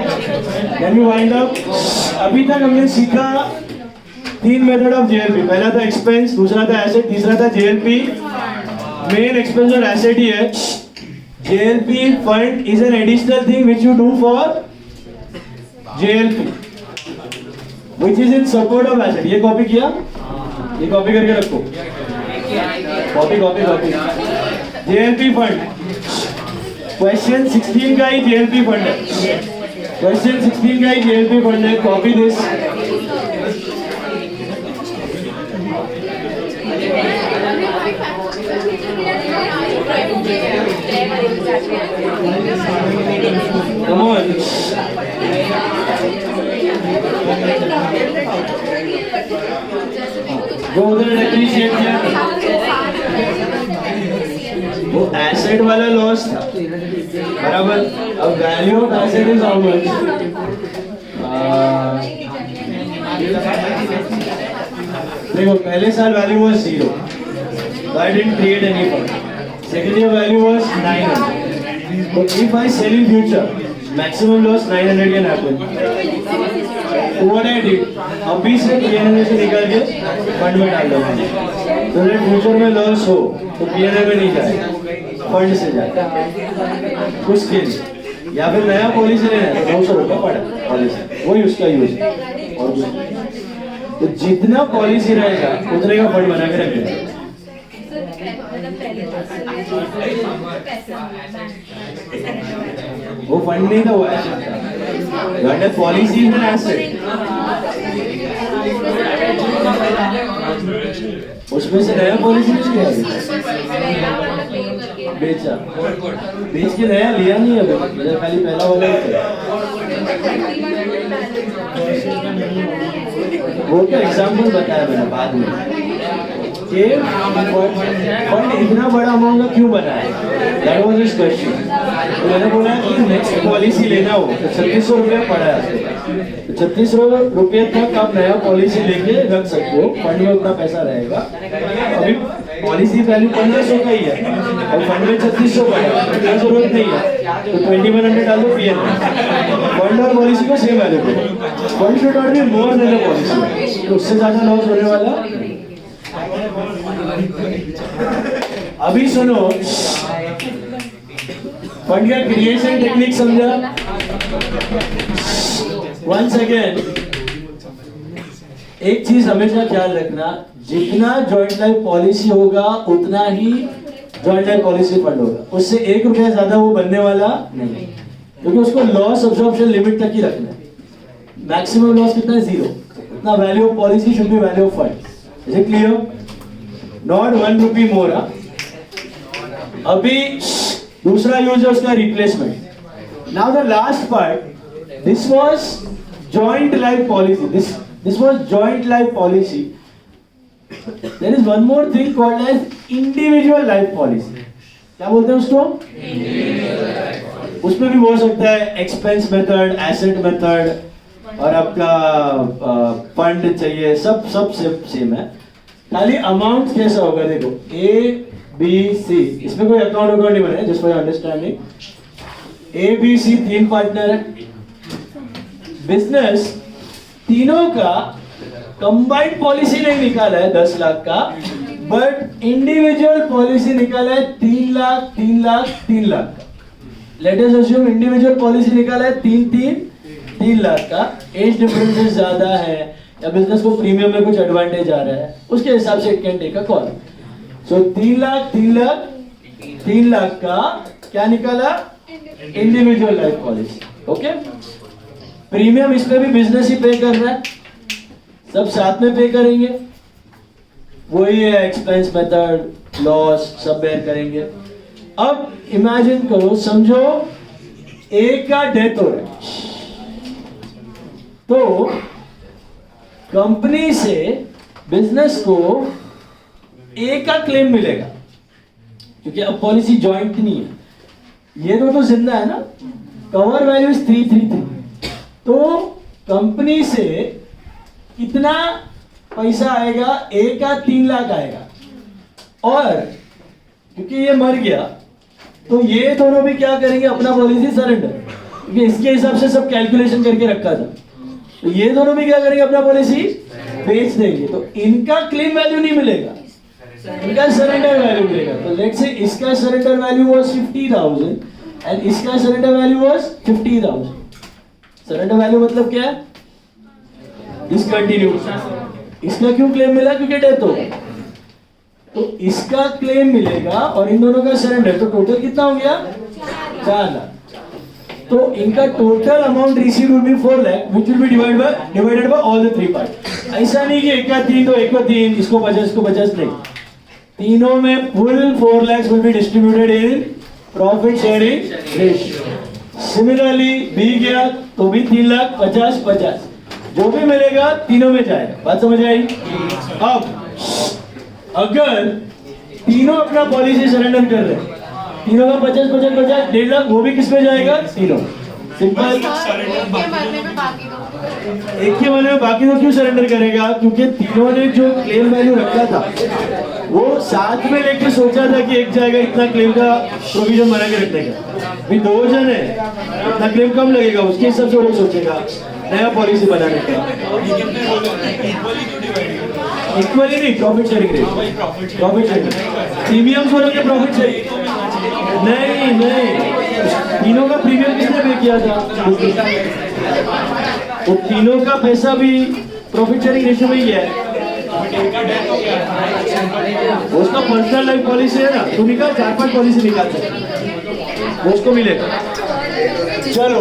कैन यू वाइंड अप। अभी तक हमने सीखा 3 मेथड ऑफ जेएलपी। पहला था एक्सपेंस, दूसरा था एसेट, तीसरा था जेएलपी। मेन एक्सपेंस और एसेट ही है। JLP fund is an additional thing which you do for JLP, which is in support of asset. ये कॉपी किया, ये कॉपी करके रखो, कॉपी। जेएलपी फंड क्वेश्चन 16 का ही जेएलपी फंड है, क्वेश्चन 16 का ही जेएलपी फंड है। Copy this. Come on. वो उधर एप्रिशिएट किया, वो एसेट वाला लॉस था, बराबर। अब value of asset is how much? देखो, पहले साल value was 0, so I didn't create any fund. Second year value was 900. But if I sell in future, maximum loss 900 can happen. So what I did, अभी से PNL से निकाल के fund में डाल दो, तो जब फ्यूचर में लॉस हो तो पीएनएल में नहीं जाए, फंड से जाए। उसके लिए या फिर नया पॉलिसी लेना है तो 900 रुपया पड़ा पॉलिसी, वही उसका यूज है। और तो जितना पॉलिसी रहेगा उतने का फंड बना के रखेगा। वो फंड नहीं था, वो एसेट था। Policy is an asset. उसमें से नया पॉलिसी बेचा, बेच के नया लिया नहीं है, खाली पहला वाला ही था। वो क्या एग्जाम्पल बताया मैंने बाद में कि फंड इतना बड़ा अमाउंट का क्यों बना है, दैट वाज हिज क्वेश्चन। तो मैंने बोला कि नेक्स्ट पॉलिसी लेना हो तो 3600 रुपया पड़ा है, तो 3600 रुपये तक आप नया पॉलिसी लेके रख सकते हो, फंड में उतना पैसा रहेगा। अभी पॉलिसी वैल्यू 1500 का ही है और फंड में 3600 पड़ा है, तो जरूरत नहीं है, तो 2100 डाल दो पीएनएल। फंड और पॉलिसी को सेम वैल्यू दो, fund should not be more than the policy, तो उससे ज्यादा लॉस होने वाला। अभी सुनो, फंड का क्रिएशन टेक्निक समझा? वंस अगेन एक चीज हमेशा ख्याल रखना, जितना जॉइंट लाइफ पॉलिसी होगा उतना ही जॉइंट लाइफ पॉलिसी फंड होगा, उससे 1 रुपया ज्यादा वो बनने वाला नहीं, क्योंकि उसको लॉस अब्जॉर्प्शन लिमिट तक ही रखना है। मैक्सिमम लॉस कितना है? 0। उतना value of policy should be value of fund. Is it clear? Not 1 rupee more. अभी दूसरा यूज है उसका replacement. Now the last part, this was joint life policy, this was joint life policy. There is one more thing called as individual life policy. क्या बोलते हैं उसको? उसमें भी हो सकता है एक्सपेंस मेथड, एसेट मेथड और आपका फंड चाहिए, सब सेम है, खाली अमाउंट कैसा होगा। देखो A B C, इसमें कोई अकाउंट नहीं बना है, just for understanding. A B C 3 partner है, बिजनेस तीनों का कंबाइंड पॉलिसी नहीं निकाला है 10 लाख का, बट इंडिविजुअल पॉलिसी निकाला है 3 लाख 3 लाख 3 लाख का। Late us assume individual policy निकाला है 3 लाख का, एज डिफरेंसेस ज्यादा है या बिजनेस को प्रीमियम में कुछ एडवांटेज आ रहा है, उसके हिसाब से it can take a call. So 3 lakh का क्या निकाला, individual life policy. Okay, premium इसमें भी बिजनेस ही पे कर रहा है, सब साथ में पे करेंगे, वही है एक्सपेंस मेथड, लॉस सब बेयर करेंगे। अब इमेजिन करो, समझो एक का डेथ हो रहा है, तो कंपनी से बिजनेस को ए का क्लेम मिलेगा, क्योंकि अब पॉलिसी जॉइंट नहीं है, ये तो जिंदा है ना, कवर वैल्यू इज 333, तो कंपनी से कितना पैसा आएगा, ए का 3 लाख आएगा, और क्योंकि ये मर गया तो ये दोनों भी क्या करेंगे, अपना पॉलिसी सरेंडर, क्योंकि इसके हिसाब से सब कैलकुलेशन करके रखा था, तो ये दोनों भी क्या करेंगे, अपना पॉलिसी बेच देंगे, तो इनका क्लेम वैल्यू नहीं मिलेगा, इनका सरेंडर वैल्यू मिलेगा। तो लेट्स से इसका सरेंडर वैल्यू वाज 50,000 एंड इसका surrender value was 50,000। Surrender value मतलब क्या है, डिसकंटिन्यू। इसका क्यों क्लेम मिला, क्योंकि डेथ हो गई, तो इसका क्लेम मिलेगा और इन दोनों का सरेंडर, तो टोटल कितना हो गया, 4 लाख। तो इनका total amount receive will be 4 lakh, which will be divided by all the 3 part. ऐसा नहीं कि एक का 3 तो एक को 3, इसको 50 इसको 50, नहीं, तीनों में full 4 lakhs will be distributed in profit sharing ratio. Similarly, B गया तो भी 3 लाख 50-50, जो भी मिलेगा तीनों में जाएगा। बात समझ आई? अब अगर तीनों अपना पॉलिसी सरेंडर कर रहे हैं, तीनों का 50-50-50, 1.5 लाख, वो भी किस पे जाएगा, तीनों। सिंपल। एक के मरने में बाकी तो क्यों सरेंडर करेगा, क्योंकि तीनों ने जो क्लेम वैल्यू रखा था वो साथ में लेके सोचा था कि एक जाएगा, इतना क्लेम का प्रोविजन बना के रखने का, भी 2 जन है, इतना क्लेम कम लगेगा, उसके हिसाब से वो सोचेगा नया पॉलिसी बनाने का। इक्वली नहीं, profit sharing rate, profit sharing, premiums बोलोगे प्रॉफिट शेयरिंग नहीं, तीनों का प्रीमियम किसने पे किया था, तो तीनों का पैसा भी प्रॉफिट शेयरिंग रेशियो में ही है। उसका पर्सनल लाइफ पॉलिसी है ना, तो निकाल 4-5 पॉलिसी निकाल सकते, उसको मिलेगा। चलो